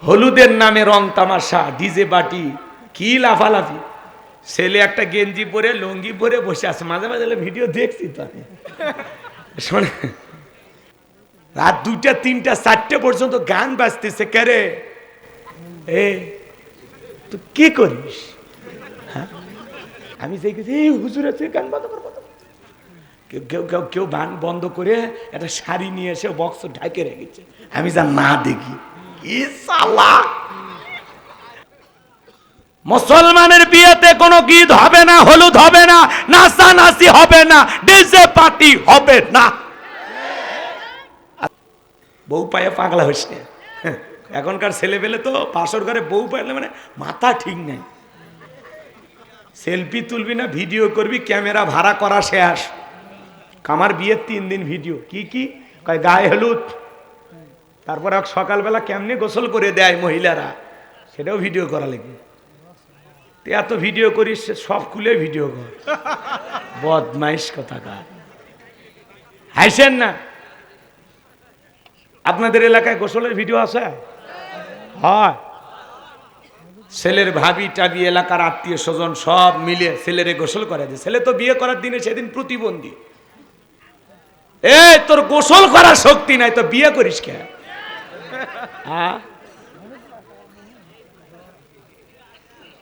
হলুদের নামে রং তামাশা, ডিজে পার্টি, কি লাফালাফি। ছেলে একটা গেঞ্জি পরে লুঙ্গি পরে বসে আছে, মাঝে মাঝে ভিডিও দেখছি তো আমি। শোনে, রাত 2টা 3টা 4টে পর্যন্ত গান বাজতেছে। কেরে এ তো কি করিস? হ্যাঁ, আমি দেখেছি হুজুর আছে, গান বন্ধ কর। কেউ কেউ কেউ কেউ গান বন্ধ করে একটা শাড়ি নিয়ে এসে বক্স ঢাকে রেখেছে। আমি যা না দেখি, মুসলমানের বিয়েতে কোনো গীত হবে না, হলুদ হবে না, নাচানাচি হবে না, ডিজে পার্টি হবে না। বউ পায়ে পাগলা হয়েছে এখনকার ছেলে পেলে তো পাশের ঘরে বউ পাইলে মানে মাথা ঠিক নাই। সেলফি তুলবি না ভিডিও করবি, ক্যামেরা ভাড়া করা শেষ। আমার বিয়ের 3 দিন ভিডিও। কি কি কয়, গায়ে হলুদ, তারপর সকালবেলা কেমনে গোসল করে দেয় মহিলারা, সেটাও ভিডিও করা লাগবে। এত ভিডিও করিস, সব খুলে ভিডিও কর, বদমাইশ কথাকার। হাসেন না? আপনাদের এলাকায় গোসলের ভিডিও আছে? হয়। ছেলের ভাবি টাবি, এলাকার আত্মীয় স্বজন সব মিলে ছেলেরে গোসল করে দেয়। ছেলে তো বিয়ে করার দিনে সেদিন প্রতিবন্ধী। তোর গোসল করার শক্তি নাই তো বিয়ে করিস কে?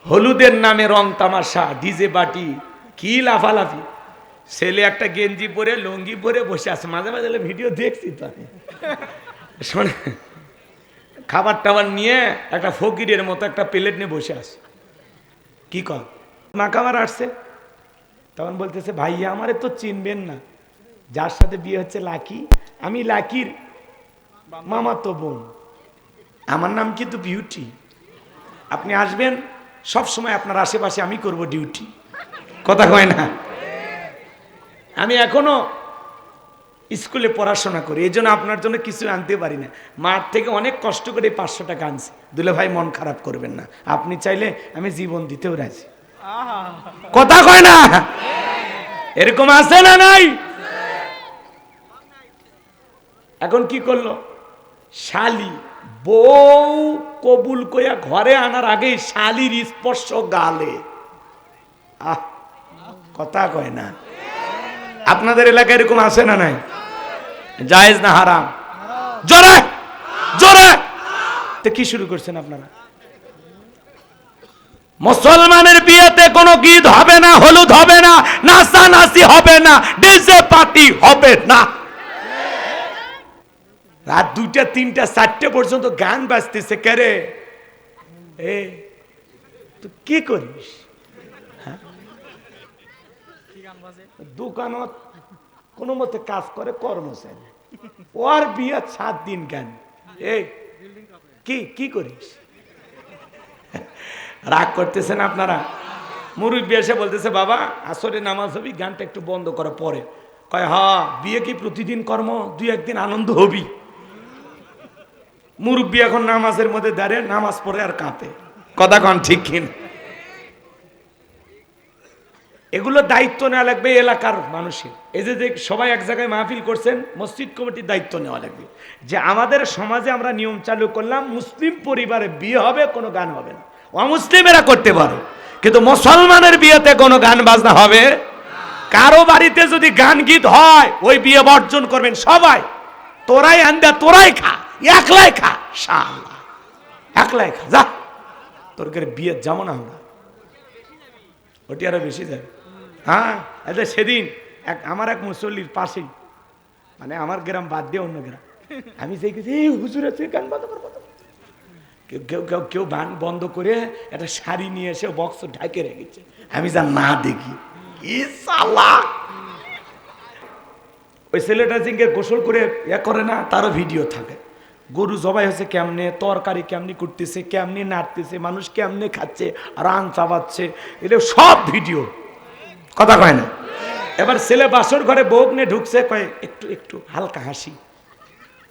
হলুদের নামে রং তামাশা, ডিজে পার্টি, কি লাফালাফি। ছেলে একটা গেঞ্জি পরে লুঙ্গি পরে বসে আছে, মাঝে মাঝে ভিডিও দেখছি তো আমি। শোনে, খাবার টাবার নিয়ে একটা ফকিরের মতো একটা প্লেট নিয়ে বসে আছে। কি কর মাকামার আসছে, তখন বলতেছে ভাইয়া আমারে তো চিনবেন না, যার সাথে বিয়ে হচ্ছে লাকি, আমি লাকির মামাতো বোন, আমার নাম কিন্তু বিউটি, আপনি আসবেন সব সময় আপনার আশেপাশে আমি করব ডিউটি। কথা কয় না? আমি এখনো স্কুলে পড়াশোনা করি, এই জন্য আপনার জন্য কিছু আনতে পারি না। মাঠ থেকে অনেক কষ্ট করে 500 টাকা আনছি। দুলে ভাই মন খারাপ করবেন না, আপনি চাইলে আমি জীবন দিতেও রাজি। কথা কয় না? এরকম আছে না নাই? এখন কি করলো শালি, বউ কবুল কইয়া ঘরে আনার আগেই শালির স্পর্শ গালে। কথা কয় না? আপনাদের এলাকায় এরকম আছে না নাই? জায়েজ না হারাম? জোরে জোরে তো কি শুরু করছেন আপনারা? মুসলমানের বিয়েতে কোনো গীত হবে না, হলুদ হবে না, নাচানাচি হবে না, ডিজে পার্টি হবে না। রাত 2টা 3টা 4টে পর্যন্ত গান বাজতেছে। কেরে এ তো কি করিস? দোকানত কোনো মতে কাজ করে, কর্মচারী, ওর বিয়ে 7 দিন গান। এই কি কি করিস? রাগ করতেছেন আপনারা? মুরব্বি এসে বলতেছে বাবা আসরে নামাজ হবি, গানটা একটু বন্ধ করে পরে। কয় হ্যাঁ, বিয়ে কি প্রতিদিন কর্ম, 2-1 দিন আনন্দ হবি। মুরব্বি এখন নামাজের মধ্যে দাঁড়িয়ে নামাজ পড়ে আর কাঁপে। কথা কন ঠিক কিনা? এগুলো দায়িত্ব নেওয়া লাগবে এলাকার মানুষের। এই যে সবাই এক জায়গায় মাহফিল করছেন, মসজিদ কমিটির দায়িত্ব নেওয়া লাগবে যে আমাদের সমাজে আমরা নিয়ম চালু করলাম, মুসলিম পরিবারে বিয়ে হবে, কোনো গান হবে না। অমুসলিমেরা করতে পারে, কিন্তু মুসলমানের বিয়েতে কোনো গান বাজনা হবে। কারো বাড়িতে যদি গান গীত হয়, ওই বিয়ে বর্জন করবেন সবাই। তোরাই আন্দা, তোরাই খা, একলাই খা, শালা একলাই খা, যা তোর বিয়ে যাবো না আমরা, ওটি আরো বেশি যাবে। হ্যাঁ, এটা সেদিন আমার এক মুসল্লির পাশেই, মানে আমার গ্রাম বাদ দিয়ে অন্য গ্রাম, আমি দেখেছি হুজুর আছে, গান বন্ধ কর। কেউ কেউ কেউ কেউ গান বন্ধ করে একটা শাড়ি নিয়ে এসে বক্স ঢাকে রেখেছে। আমি যা না দেখি, ওই ছেলেটা জিঙ্গে গোসল করে করে না, তারও ভিডিও থাকে। গরু জবাই হচ্ছে কেমনে, তরকারি কেমনি করতেছে, কেমনি নাড়তেছে, মানুষ কেমনে খাচ্ছে, রান চাবাচ্ছে, এটা সব ভিডিও। কথা কয় না? এবার ছেলে বাসর ঘরে বউ নিয়ে ঢুকছে, কয় একটু একটু হালকা হাসি,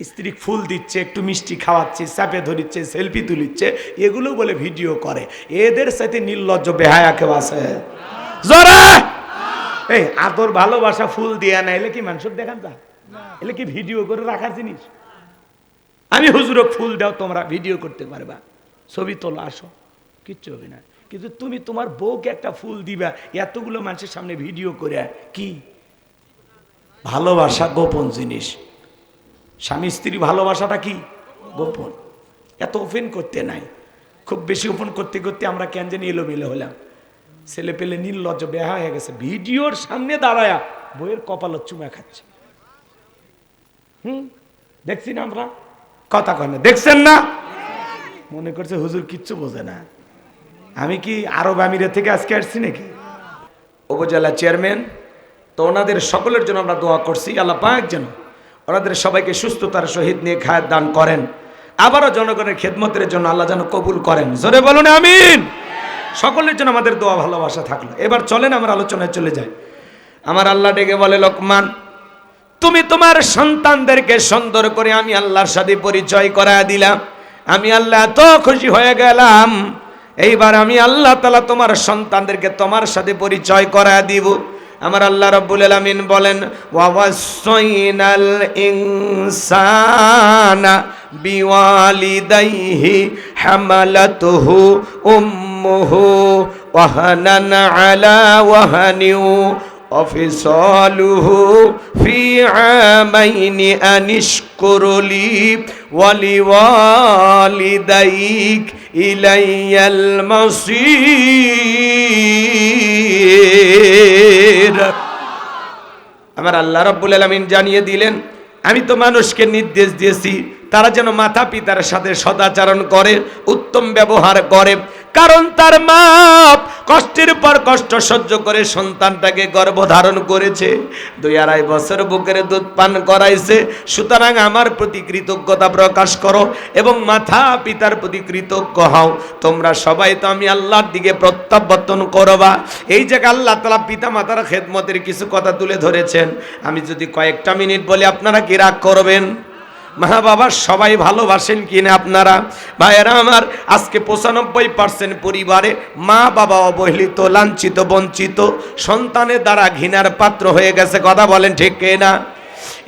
স্ত্রী ফুল দিচ্ছে, একটু মিষ্টি খাওয়াচ্ছে, চাপে ধরিচ্ছে, সেলফি তুলিচ্ছে, এগুলো বলে ভিডিও করে। এদের সাথে নির্লজ্জ বেহায়া কেউ আছে? জোরে এই আদর ভালোবাসা ফুল দিয়া না, এলে কি মানুষের দেখান যা? এলে কি ভিডিও করে রাখার জিনিস? আমি হুজুরক ফুল দাও, তোমরা ভিডিও করতে পারবা, ছবি তোলো, আসো, কিচ্ছু হবে না। কিন্তু তুমি তোমার বউকে একটা ফুল দিবা, এতগুলো মানুষের সামনে ভিডিও করে, কি ভালোবাসা গোপন জিনিস। স্বামী স্ত্রী ভালোবাসাটা কি গোপন, এত ওপেন করতে নাই। খুব বেশি ওপেন করতে করতে আমরা কেন জানি এলোমেলো হলাম। ছেলে পেলে নির্লজ্জ বেহা হয়ে গেছে, ভিডিওর সামনে দাঁড়ায়া বইয়ের কপালত চুমা খাচ্ছে। দেখছি না আমরা, কথা কয় না, দেখছেন না? মনে করছে হুজুর কিচ্ছু বোঝে না। আমি কি আরব আমিরে থেকে আজকে আসছি নাকি? উপজেলা চেয়ারম্যান তো, ওনাদের সকলের জন্য আমরা দোয়া করছি, আল্লাহ পাক যেন ওনাদের সবাইকে সুস্থতার সহিত নিয়ে খায়ের দান করেন। আবারও জনগণের খেদমতের জন্য আল্লাহ যেন কবুল করেন। জোরে বলুন আমিন। সকলের জন্য আমাদের দোয়া ভালোবাসা থাকলো। এবার চলেন আমরা আলোচনায় চলে যাই। আমার আল্লাহ ডেকে বলে, লোকমান, তুমি তোমার সন্তানদেরকে সুন্দর করে আমি আল্লাহর সাথে পরিচয় করায় দিলাম। আমি আল্লাহ এত খুশি হয়ে গেলাম, এইবার আমি আল্লাহ তাআলা তোমার সন্তানদেরকে তোমার সাথে পরিচয় করায় দিব। আমার আল্লাহ রাব্বুল আলামিন বলেন, ওয়াসাইনাল ইনসানা বিওয়ালিদাইহি হামালাতুহু উম্মুহু ওয়াহানান আলা ওয়াহানিউ ওয়াফিসালুহু ফি আমাইনি আনিশকুরলি ওয়ালিওয়ালিদাইক ইলাইয়াল মাসির। আমার আল্লাহ রাব্বুল আলামিন জানিয়ে দিলেন, আমি তো মানুষকে নির্দেশ দিয়েছি তারা যেন মাতা পিতার সাথে সদাচরণ করে, উত্তম ব্যবহার করে। কারণ তার মা কষ্টের পর কষ্ট সহ্য করে সন্তানটাকে গর্ভধারণ করেছে, 2-2.5 বছর বুকের দুধ পান করাইছে। সুতরাং আমার প্রতি কৃতজ্ঞতা প্রকাশ করো এবং মাতা পিতার প্রতি কৃতজ্ঞ হও। তোমরা সবাই তো আমি আল্লাহর দিকে প্রত্যাবর্তন করবা। এই জায়গায় আল্লাহ তাআলা পিতা মাতার খেদমতের কিছু কথা তুলে ধরেছেন। আমি যদি কয়েকটা মিনিট বলি আপনারা কি রাগ করবেন? মা বাবা সবাই ভালোবাসেন কিনা আপনারা? ভাইয়েরা আমার, আজকে 95% পরিবারে মা বাবা অবহেলিত, লাঞ্ছিত, বঞ্চিত, সন্তানের দ্বারা ঘৃণার পাত্র হয়ে গেছে। কথা বলেন ঠিক কিনা?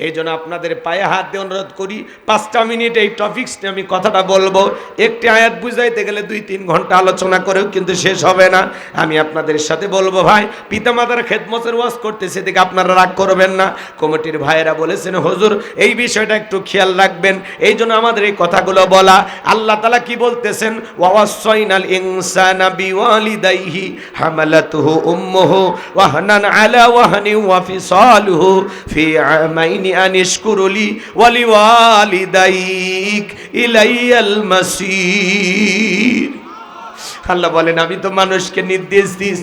এই জন্য আপনাদের পায়ে হাত দিয়ে অনুরোধ করি, 5টা মিনিট এই টপিকস নিয়ে আমি কথাটা বলবো। একটি আয়াত বুঝাইতে গেলে 2-3 ঘন্টা আলোচনা করেও কিন্তু শেষ হবে না। আমি আপনাদের সাথে বলবো, ভাই পিতামাতার খেদমতের ওয়াজ করতেছে, দেখে আপনারা রাগ করবেন না। কমিটির ভাইয়েরা বলেছেন, হুজুর এই বিষয়টা একটু খেয়াল রাখবেন, এই জন্য আমাদের এই কথাগুলো বলা। আল্লাহ তাআলা কি বলতেছেন? ওয়াসাইনাল ইনসানা বিওয়ালিদাইহি হামালাতুহু উম্মুহু ওয়াহানান আলা ওয়াহানি ওয়া ফিসালুহু ফি আমাইনি আনিশকুরলি ওয়ালিওয়ালিদাইক ইলাইয়াল মাসির। আল্লাহ বলেন, আমি তো মানুষকে নির্দেশ দিস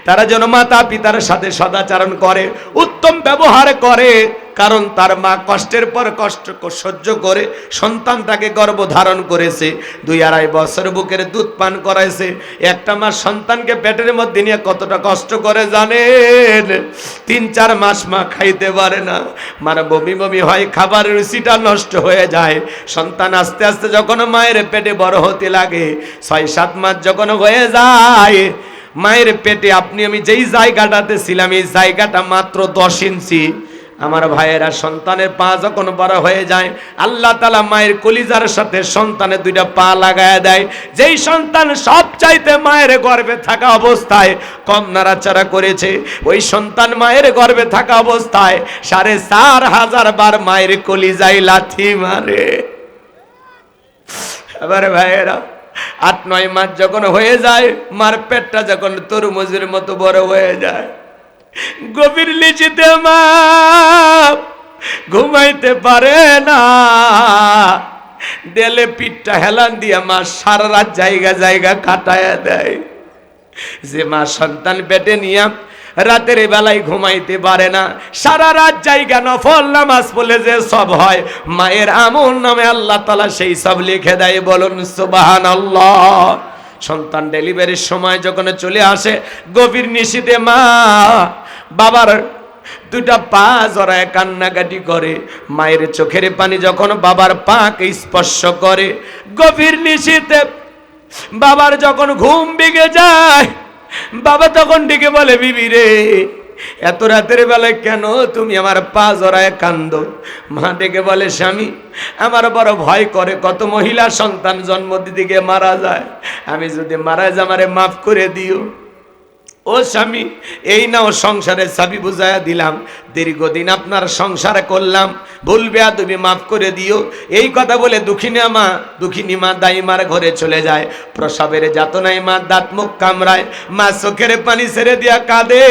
তারা যেন মাতা পিতার সাথে সদাচরণ করে, উত্তম ব্যবহার করে। কারণ তার মা কষ্টের পর কষ্ট সহ্য করে সন্তানটাকে গর্ভধারণ করেছে, 2-2.5 বছর বুকের দুধ পান করাইছে। একটা মা সন্তানকে পেটের মধ্যে নিয়ে কতটা কষ্ট করে জানেন? 3-4 মাস মা খাইতে পারে না, মার বমি বমি হয়, খাবারের রুচিটা নষ্ট হয়ে যায়। সন্তান আস্তে আস্তে যখন মায়ের পেটে বড় হতে লাগে, 6-7 মাস যখন হয়ে যায়, মায়ের পেটে আপনি আমি যেই জায়গাটাতে ছিলাম এই জায়গাটা মাত্র 10 ইঞ্চি। আমার ভাইয়েরা, সন্তানের পা যখন বড় হয়ে যায়, আল্লাহ তাআলা মায়ের কলিজার সাথে সন্তানের 2টা পা লাগায় দেয়। যেই সন্তান সব চাইতে মায়ের গর্ভে থাকা অবস্থায় কম নাড়াচাড়া করেছে, ওই সন্তান মায়ের গর্ভে থাকা অবস্থায় 4500 বার মায়ের কলিজায় লাথি মারে। এবার ভাইয়েরা, 8-9 মাস যখন হয়ে যায়, মার পেটটা যখন তরমুজের মতো বড় হয়ে যায়, গভীর নিশিতে মা ঘুমাইতে পারে না, দেলে পিঠটা হেলান দিয়ে মা সারা রাত জায়গা জায়গা কাটায়া দেয়। যে মা সন্তান পেটে নিয়ে রাতের বেলায় ঘুমাইতে পারে না, সারা রাত জায়গা নফল নামাজ পড়লে যে সব হয়, মায়ের আমল নামে আল্লাহ তাআলা সেই সব লিখে দেয়। বলুন সুবহানাল্লাহ। সন্তান ডেলিভারির সময় যখন চলে আসে, গভীর নিশিতে মা বাবার 2টা পা জড়ায় কান্নাকাটি করে। মায়ের চোখের পানি যখন বাবার পাকে স্পর্শ করে, গভীর নিশিতে বাবার যখন ঘুম ভেঙে যায়, বাবা তখন ডেকে বলে, বিবি রে এত রাতের বেলায় কেন তুমি আমার পা জড়ায় কান্দো? মা ডেকে বলে, স্বামী আমার বড় ভয় করে, কত মহিলা সন্তান জন্ম দিতে গিয়ে মারা যায়, আমি যদি মারা যাই আমারে মাফ করে দিও। ও স্বামী, এই নাও সংসারের চাবি বুঝাইয়া দিলাম, দীর্ঘদিন আপনার সংসার করলাম, বলবে তুমি মাফ করে দিও। এই কথা বলে দুঃখিনী মা দাইমার ঘরে চলে যায়। প্রসবের যাতনায় মা দাঁত মুখ কামড়ায়, মা চোখের পানি ছেড়ে দিয়া কাঁদে।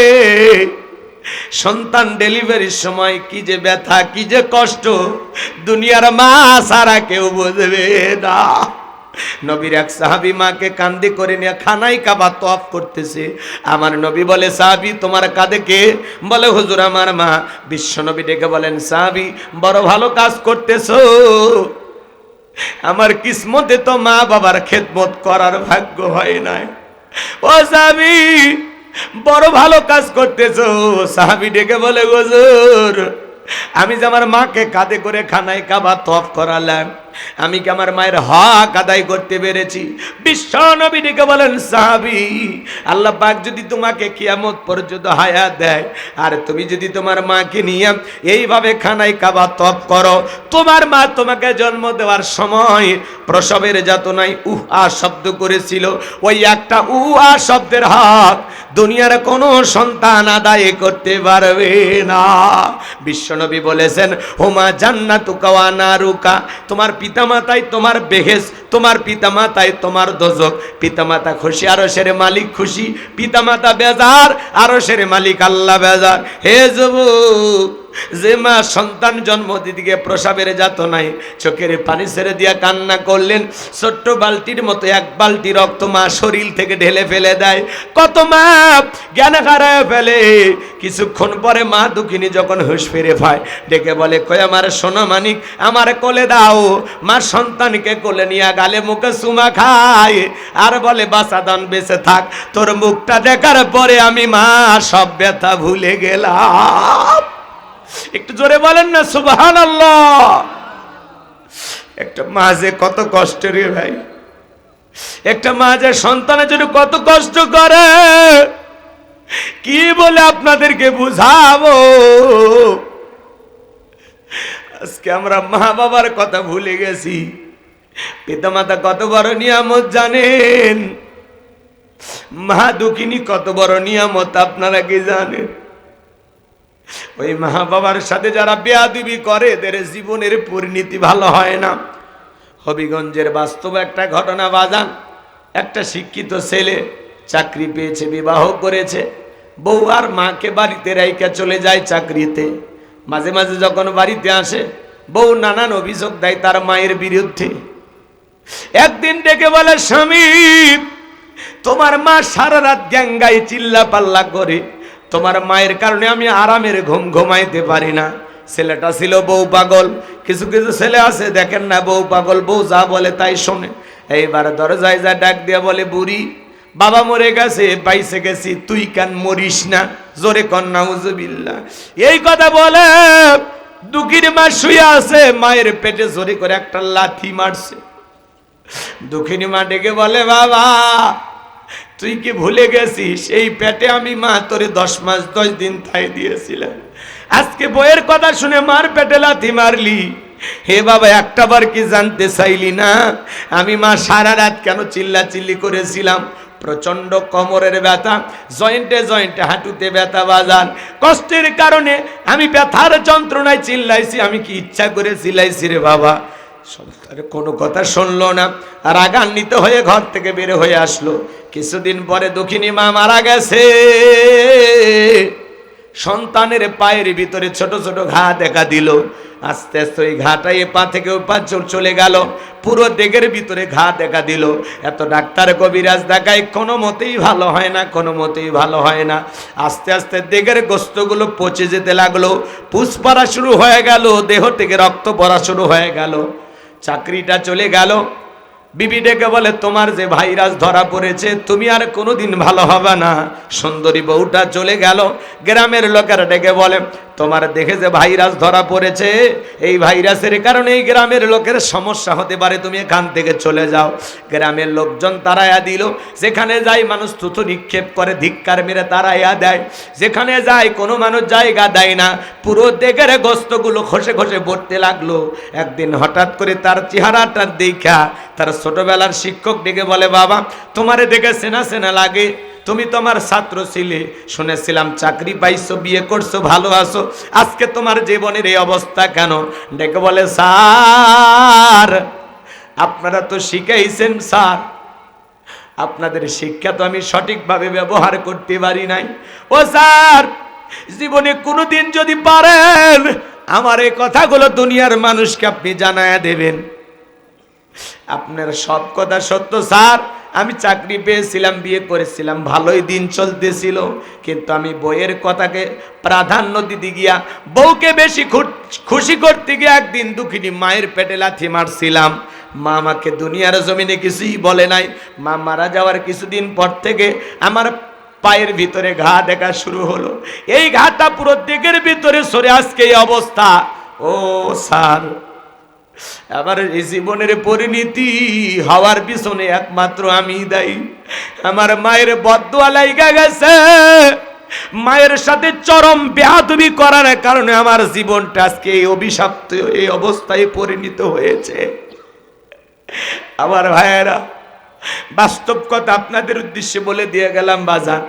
সন্তান ডেলিভারির সময় কি যে ব্যথা, কি যে কষ্ট, দুনিয়ার মা সারা কেউ বুঝবে না। নবীর এক সাহাবী মাকে কান্দে করে নিয়ে খানায় কাবা তওয়াফ করতেছে। আমার নবী বলে, সাহাবী তোমার কাঁধে কে? বলে, হুজুর আমার মা। বিশ্ব নবী ডেকে বলেন, সাহাবী বড় ভালো কাজ করতেছো, আমার কিসমতে তো মা বাবার খেদমত করার ভাগ্য হয় নাই। ও সাহাবী বড় ভালো কাজ করতেছো। সাহাবী ডেকে বলে, হুজুর আমি যে আমার মাকে কাঁধে করে খানায় কাবা তওয়াফ করালাম, আমি কি আমার মায়ের হক আদায় করতে পেরেছি? বিশ্ব নবী ডেকে বলেন, সাহাবী আল্লাহ পাক যদি তোমাকে কিয়ামত পর্যন্ত হায়াত দেয়, আর তুমি যদি তোমার মাকে নিয়ে এইভাবে খানায় কাবা তওয়াফ করো, তোমার মা তোমাকে জন্ম দেওয়ার সময় প্রসবের যাতনায় উহা শব্দ করেছিল, ওই একটা উহা শব্দের হক দুনিয়ার কোনো সন্তান আদায় করতে পারবে না। বিশ্বনবী বলেছেন, হুমা জান্নাতুকা ওয়া নারুকা, তোমার পিতামাতাই তোমার বেহেশত, তোমার পিতামাতাই তোমার দোজখ। পিতামাতা খুশি, আরশের মালিক খুশি, পিতামাতা বেজার, আরশের মালিক আল্লাহ বেজার। হে যুবক, যে মা সন্তান জন্ম দিদিকে প্রসবের যাতনায় চোখের পানি ছেড়ে দিয়া কান্না করলেন, ছোট্ট বালতির মতো এক বালতি রক্ত মা শরীর থেকে ঢেলে ফেলে দেয়। কত মা জ্ঞান হারায় ফেলে। কিছুক্ষণ পরে মা দুঃখিনী যখন হুঁশ ফিরে পায়, ডেকে বলে, কই আমার সোনা মানিক, আমার কোলে দাও। মা সন্তানকে কোলে নিয়ে গালে মুখে চুমা খায় আর বলে, বাঁচাদান বেঁচে থাক, তোর মুখটা দেখার পরে আমি মা সব ব্যথা ভুলে গেলাম। একটু জোরে বলেন না সুবহানাল্লাহ। একটা মা যে কত কষ্ট রে ভাই, একটা মা যে সন্তানের জন্য কত কষ্ট করে, কি বলে আপনাদেরকে বুঝাবো। আজকে আমরা মা বাবার কথা ভুলে গেছি। পিতামাতা কত বড় নিয়ামত জানেন? মা দুঃখিনী কত বড় নিয়ামত আপনারা কি জানেন? ওই মা বাবার সাথে যারা বেয়াদবি করে এদের জীবনের পরিণতি ভালো হয় না। হবিগঞ্জের বাস্তব একটা ঘটনা বাজান। একটা শিক্ষিত ছেলে চাকরি পেয়েছে, বিবাহ করেছে, বউ আর মাকে বাড়িতে রাইখা চলে যায় চাকরিতে। মাঝে মাঝে যখন বাড়িতে আসে, বউ নানান অভিযোগ দেয় তার মায়ের বিরুদ্ধে। একদিন ডেকে বলে, স্বামী তোমার মা সারা রাত গ্যাঙ্গাই চিল্লা পাল্লা করে, তোমার মায়ের কারণে আমি আরামের ঘুম ঘুমাইতে পারি না। ছেলেটা ছিল বউ পাগল। কিছু কিছু ছেলে আছে দেখেন না, বউ পাগল, বউ যা বলে তাই শোনে। এইবার দরজায় যা ডাক দিয়া বলে, বুড়ি বাবা মরে গেছে, বাইসে গেছি, তুই কেন মরিস না? জোরে কন নাউজুবিল্লাহ। এই কথা বলে দুঃখীর মা শুয়ে আছে, মায়ের পেটে জোরে করে একটা লাথি মারছে। দুঃখিনী মা ডেকে বলে, বাবা তুই কি ভুলে গেছিস এই পেটে আমি মা তোরে 10 মাস 10 দিন ঠাই দিয়েছিলাম, আজকে বইয়ের কথা শুনে মার পেটে লাথি মারলি? হে বাবা একটা বার কি জানতে চাইলি না আমি মা সারা রাত কেন চিল্লাচিল্লি করেছিলাম? প্রচন্ড কোমরের ব্যথা, জয়েন্টে জয়েন্টে হাঁটুতে ব্যথা বাজান, কষ্টের কারণে আমি ব্যথার যন্ত্রণায় চিল্লাইছি, আমি কি ইচ্ছা করে চিল্লাইছি রে বাবা? কোনো কথা শুনলো না, রাগান্বিত হয়ে ঘর থেকে বের হয়ে আসলো। কিছুদিন পরে দুঃখিনী মা মারা গেছে। সন্তানের পায়ের ভিতরে ছোট ছোট ঘা দেখা দিল। আস্তে আস্তে ওই ঘাটা এ পা থেকে ওই পা চলে গেল, পুরো দেগের ভিতরে ঘা দেখা দিল। এত ডাক্তার কবিরাজ দেখায়, কোনো মতেই ভালো হয় না, কোনো মতেই ভালো হয় না। আস্তে আস্তে দেগের গোস্তগুলো পচে যেতে লাগলো, পুষ পড়া শুরু হয়ে গেল, দেহ থেকে রক্ত পড়া শুরু হয়ে গেল। চাকরিটা চলে গেল। বিবি ডেকে বলে, তোমার যে ভাইরাস ধরা পড়েছে, তুমি আর কোনোদিন ভালো হবে না। সুন্দরী বউটা চলে গেল। গ্রামের লোকেরা ডেকে বলে, তোমার দেখে যে ভাইরাস ধরা পড়েছে, এই ভাইরাসের কারণে এই গ্রামের লোকের সমস্যা হতে পারে, তুমি এখান থেকে চলে যাও। গ্রামের লোকজন তাড়াইয়া দিল। যেখানে যাই মানুষ থুতু নিক্ষেপ করে, ধিক্কার মেরে তাড়াইয়া দেয়। যেখানে যায় কোনো মানুষ জায়গা দেয় না, পুরো দেগের গোস্তগুলো খসে খসে পড়তে লাগলো। একদিন হঠাৎ করে তার চেহারাটা দেখা তার ছোটবেলার শিক্ষক ডেকে বলে, বাবা তোমারে দেখে চেনা চেনা লাগে, তুমি তোমার ছাত্র ছিলে, শুনেছিলাম চাকরি পাইছো, বিয়ে করছো, ভালো আছো, আজকে তোমার জীবনের এই অবস্থা কেন? ডেকে বলে, স্যার আপনারা তো শিখাইছেন স্যার, আপনাদের শিক্ষা তো আমি সঠিকভাবে ব্যবহার করতে পারি নাই। ও স্যার, জীবনে কোনোদিন যদি পারেন আমার এই কথাগুলো দুনিয়ার মানুষকে আপনি জানায়া দেবেন। আপনার সব কথা সত্য স্যার, আমি চাকরি পেয়েছিলাম, বিয়ে করেছিলাম, ভালোই দিন চলতেছিল, কিন্তু আমি বইয়ের কথাকে প্রাধান্য দিতে গিয়া, বউকে বেশি খুশি করতে গিয়ে একদিন দুঃখিনী মায়ের পেটে লাথি মারছিলাম। মা আমাকে দুনিয়ার জমিনে কিছুই বলে নাই। মা মারা যাওয়ার কিছুদিন পর থেকে আমার পায়ের ভিতরে ঘা দেখা শুরু হলো। এই ঘাটা পুরো দিকের ভিতরে সরে আজকে এই অবস্থা। ও স্যার, আমার এই জীবনের পরিণতি হওয়ার পিছনে একমাত্র আমি দায়ী। আমার মায়ের বদদুয়া লাইগা গেছে, মায়ের সাথে চরম বেয়াদবি করার কারণে আমার জীবনটা আজকে এই অভিশপ্ত এই অবস্থায় পরিণত হয়েছে। আমার ভাইয়েরা, বাস্তব কথা আপনাদের উদ্দেশ্যে বলে দিয়ে গেলাম বাজান।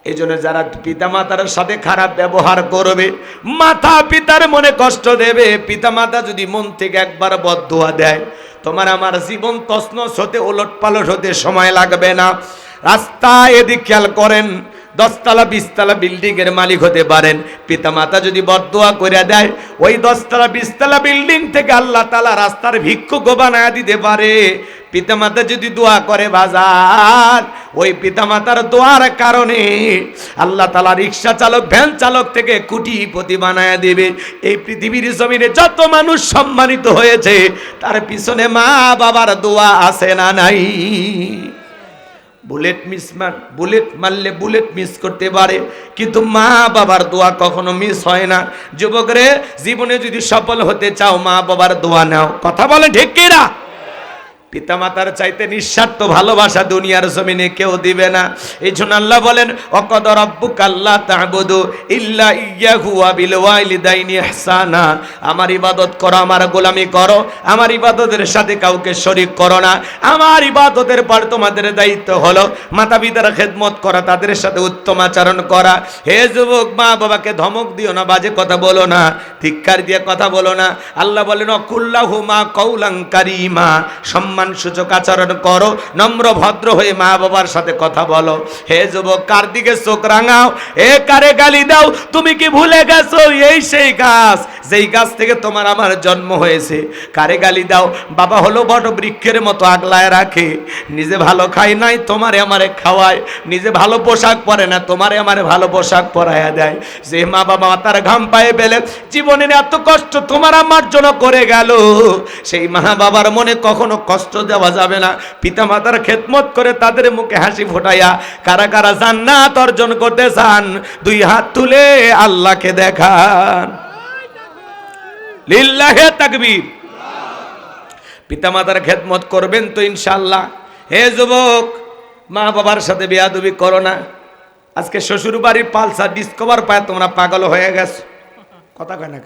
এই জন্য যারা পিতা মাতার সাথে খারাপ ব্যবহার করবে, মাতা পিতার মনে কষ্ট দেবে, পিতা মাতা যদি মন থেকে একবার বদদুয়া দেয়, তোমার আমার জীবন তছনছ হতে, ওলট পালট হতে সময় লাগবে না। রাস্তায় এদিক খেয়াল করেন, 10 তলা 20 তলা বিল্ডিং এর মালিক হতে পারেন, পিতা মাতা যদি বদদুয়া করে দেয়, ওই 10 তলা 20 তলা বিল্ডিং থেকে আল্লাহ তাআলা রাস্তার ভিক্ষুক বানায়া দিতে পারে। পিতামাতা যদি দোয়া করে বাজার, ওই পিতামাতার দোয়ার কারণে আল্লাহ তাআলা রিকশা চালক, ভ্যান চালক থেকে কোটিপতি বানায়া দেবে। এই পৃথিবীর জমিনে যত মানুষ সম্মানিত হয়েছে, তার পিছনে মা বাবার দোয়া আছে না নাই? বুলেট মারলে বুলেট মিস করতে পারে, কিন্তু মা বাবার দোয়া কখনো মিস হয় না। যুবকরে, জীবনে যদি সফল হতে চাও, মা বাবার দোয়া নাও। কথা বলে ঠিক কিনা? পিতামাতার চাইতে নিঃস্বার্থ ভালোবাসা দুনিয়ার জমিনে কেউ দিবে না। এই জন্য আল্লাহ বলেন, ওয়াকাদ রাব্বুকা আল্লা তা'বুদু ইল্লা ইয়্যাহু ওয়া বিল ওয়ালিদাইনি ইহসানা। আমার ইবাদত করো, আমার গোলামি করো, আমার ইবাদতের সাথে কাউকে শরীক করো না। আমার ইবাদতের পর তোমাদের দায়িত্ব হলো মাতা পিতার খেদমত করা, তাদের সাথে উত্তম আচরণ করা। হে যুবক, মা বাবাকে ধমক দিও না, বাজে কথা বলো না, ধিক্কার দিয়ে কথা বলো না। আল্লাহ বলেন, ওয়াকুল্লাহুমা কাওলান কারীমা, সম্মান সূচক আচরণ করো, নম্র ভদ্র হয়ে মা বাবার সাথে কথা বলো। হে যুবক, কার দিকে চোখ রাঙাও, এ কারে গালি দাও? তুমি কি ভুলে গেছো এই সেই গাছ, যেই গাছ থেকে তোমার আমার জন্ম হয়েছে? কারে গালি দাও? বাবা হলো বট বৃক্ষের মতো আগলায় রাখে, নিজে ভালো খায় নাই, তোমারে আমারে খাওয়ায়। নিজে ভালো পোশাক পরে না, তোমারে আমারে ভালো পোশাক পরাইয়া দেয়। যে মা বাবা তার ঘাম পায়ে ফেলে জীবনের এত কষ্ট তোমার আমার জন্য করে গেল, সেই মা বাবার মনে কখনো কষ্ট দেওয়া যাবে না। পিতা মাতার খেদমত করে তাদের মুখে হাসি ফোটাইয়া কারা কারা জান্নাত অর্জন করতে চান, 2 হাত তুলে আল্লাহকে দেখান। লিল্লাহে তাকবীর। পিতা মাতার খেদমত করবেন তো ইনশাআল্লাহ। হে যুবক, মা বাবার সাথে বেয়াদবি করো না। আজকে শ্বশুর বাড়ির পালসার ডিসকভার পায় তোমরা পাগল হয়ে গেছো। কথা কয় না?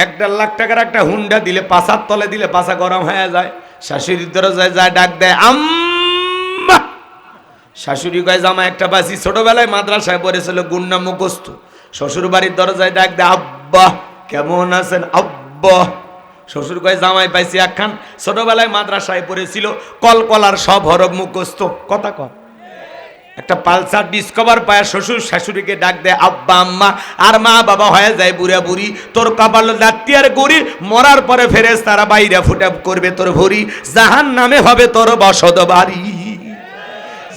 1.5 লাখ টাকার একটা হুন্ডা দিলে, পাছার তলে দিলে পাছা গরম হয়ে যায়। শাশুড়ির দরজায় যায়, ডাক দেয় আম্মা। শাশুড়ি কয়, জামা একটা বাসি, ছোটবেলায় মাদ্রাসায় পড়েছিল, গুন্না মুখস্থ। শ্বশুর বাড়ির দরজায় ডাক দেয়, আব্বা কেমন আছেন আব্বা? শ্বশুর কয়, জামাই পাইছি একখান, ছোটবেলায় মাদ্রাসায় পড়েছিল, কলকলার সব হরফ মুখস্থ। কথা কয়। একটা পালসার ডিসকভার পায়, শ্বশুর শাশুড়িকে ডাক দেয় আব্বা আম্মা, আর মা বাবা হয়ে যায় বুড়া বুড়ি। তোর কপাল লাত্তিয়ার গুড়ি, মরার পরে ফেরেশতারা বাইরে ফুটা করবে তোর ভরি, জাহান্নামে হবে তোর বসত বাড়ি।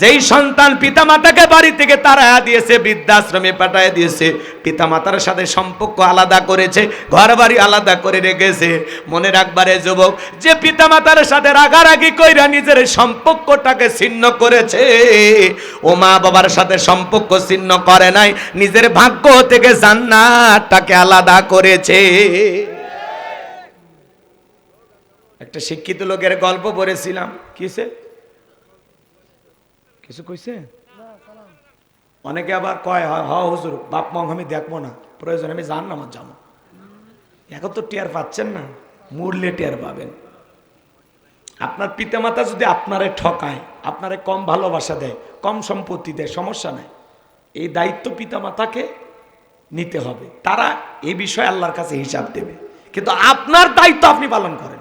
যেই সন্তান পিতামাতাকে বাড়ি থেকে তাড়ায়া দিয়েছে, বৃদ্ধাশ্রমে পাঠায় দিয়েছে, পিতামাতার সাথে সম্পর্ক আলাদা করেছে, ঘর বাড়ি আলাদা করে রেখেছে, মনে রাখবারে যুবক, যে পিতামাতার সাথে রাগারাগি কইরা নিজের সম্পর্কটাকে ছিন্ন করেছে, ও মা বাবার সাথে সম্পর্ক ছিন্ন করে নাই, নিজের ভাগ্য থেকে জান্নাতটাকে আলাদা করেছে। একটা শিক্ষিত লোকের গল্প পড়েছিলাম। কিসে কিছু কইছে? অনেকে আবার কয়, হুজুর বাপ মা আমি দেখবো না, প্রয়োজন আমি জাহান্নামে যাবো। এখন তো টের পাচ্ছেন না, মরলে টের পাবেন। আপনার পিতামাতা যদি আপনারে ঠকায়, আপনারে কম ভালোবাসা দেয়, কম সম্পত্তি দেয়, সমস্যা নাই, এই দায়িত্ব পিতামাতাকে নিতে হবে। তারা এই বিষয়ে আল্লাহর কাছে হিসাব দেবে, কিন্তু আপনার দায়িত্ব আপনি পালন করেন।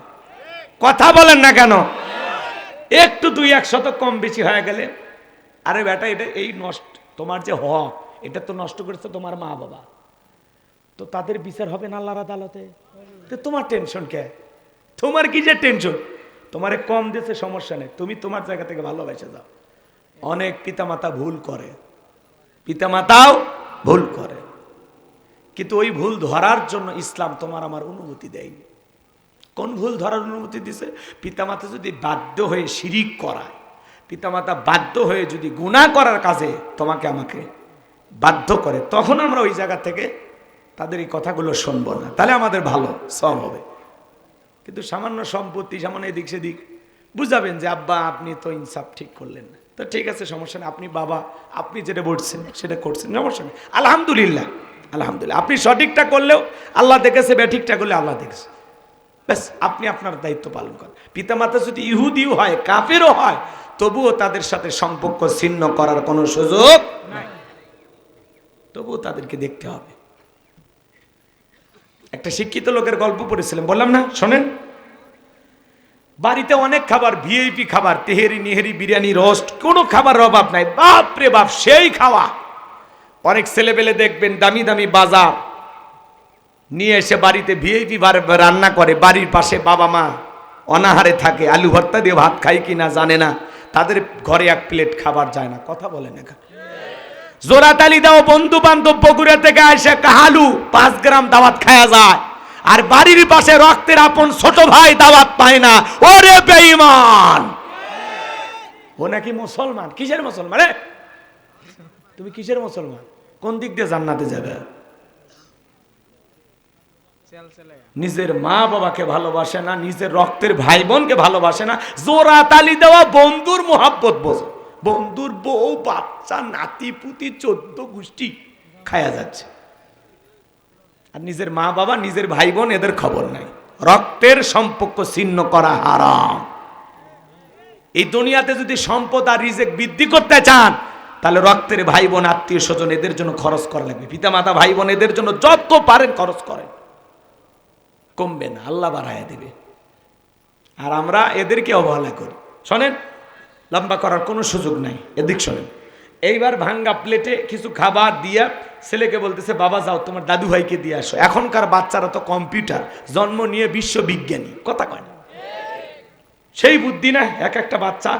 কথা বলেন না কেন? একটু 2-1 কম বেশি হয়ে গেলে, আরে বেটা এটা এই নষ্ট, তোমার যে হক এটা তো নষ্ট করেছে তোমার মা বাবা, তো তাদের বিচার হবে না আল্লাহর আদালতে। তো তোমার টেনশন কে? তোমার কি যে টেনশন? তোমারে কম দিয়েছে সমস্যা নেই, তুমি তোমার জায়গা থেকে ভালোবেসে যাও। অনেক পিতামাতা ভুল করে, পিতামাতাও ভুল করে, কিন্তু ওই ভুল ধরার জন্য ইসলাম তোমার আমার অনুমতি দেয়নি। কোন ভুল ধরার অনুমতি দিছে? পিতামাতা যদি বাধ্য হয়ে শিরিক করায়, পিতামাতা বাধ্য হয়ে যদি গুনাহ করার কাজে তোমাকে আমাকে বাধ্য করে, তখন আমরা ওই জায়গা থেকে তাদের এই কথাগুলো শুনবো না, তাহলে আমাদের ভালো সব হবে। কিন্তু সামান্য সম্পত্তি, সামান্য এদিক সেদিক বুঝাবেন যে আব্বা আপনি তো ইনসাফ ঠিক করলেন না, তো ঠিক আছে সমস্যা নেই, আপনি বাবা, আপনি যেটা বলছেন সেটা করছেন, সমস্যা নেই, আলহামদুলিল্লাহ আলহামদুলিল্লাহ। আপনি সঠিকটা করলেও আল্লাহ দেখেছে, বেঠিকটা করলে আল্লাহ দেখেছে, ব্যাস আপনি আপনার দায়িত্ব পালন করেন। পিতামাতা যদি ইহুদিও হয়, কাফেরও হয়, তবুও তাদের সাথে সম্পর্ক ছিন্ন করার কোনো সুযোগ নাই, তবুও তাদেরকে দেখতে হবে। একটা শিক্ষিত লোকের গল্প পড়েছিলাম, বললাম না, শোনেন। বাড়িতে অনেক খাবার, ভিআইপি খাবার, তেহেরি নিহেরি বিরিয়ানি রোস্ট, কোনো খাবারের অভাব নাই, বাপ রে বাপ সেই খাওয়া। অনেক ছেলেবেলে দেখবেন দামি দামি বাজার নিয়ে এসে বাড়িতে ভিআইপি রান্না করে, বাড়ির পাশে বাবা মা অনাহারে থাকে, আলু ভর্তা দিয়ে ভাত খায় কিনা জানে না, তাদের ঘরে এক প্লেট খাবার যায় না। কথা বলেন না? জোড়াতালি দাও, বন্ধু বান্ধব বগুড়া থেকে আসে কাহালু 5 গ্রাম দাওয়াত খায়া যায়, আর বাড়ির পাশে রক্তের আপন ছোট ভাই দাওয়াত পায় না। ওরে বেঈমান, ও নাকি মুসলমান। কিসের মুসলমান রে? তুমি কিসের মুসলমান? কোন দিক দিয়ে জান্নাতে যাবে? নিজের মা বাবাকে ভালোবাসে না, নিজের রক্তের ভাই বোনকে ভালোবাসে না, জোড়া তালি দেওয়া বন্ধুর মোহাব্বত বোঝো, বন্ধুর বউ বাচ্চা নাতি পুতি 14 গোষ্ঠী খায়া যাচ্ছে, আর নিজের মা বাবা নিজের ভাই বোন এদের খবর নাই। রক্তের সম্পর্ক ছিন্ন করা হারাম। এই দুনিয়াতে যদি সম্পদ আর রিজিক বৃদ্ধি করতে চান, তাহলে রক্তের ভাই বোন আত্মীয় স্বজন এদের জন্য খরচ করা লাগবে। পিতা মাতা ভাই বোন এদের জন্য যত পারেন খরচ করেন, কমবে না, আল্লাহ বাড়ায় দেবে। আর আমরা এদেরকে অবহেলা করি। শোনেন, লম্বা করার কোনো সুযোগ নাই, এদিক শোনেন। এইবার ভাঙ্গা প্লেটে কিছু খাবার দিয়া ছেলেকে বলতেছে, বাবা যাও তোমার দাদু ভাইকে দিয়ে আসো। এখনকার বাচ্চারা তো কম্পিউটার, জন্ম নিয়ে বিশ্ববিজ্ঞানী, কথা কয় না, সেই বুদ্ধি না এক একটা বাচ্চা।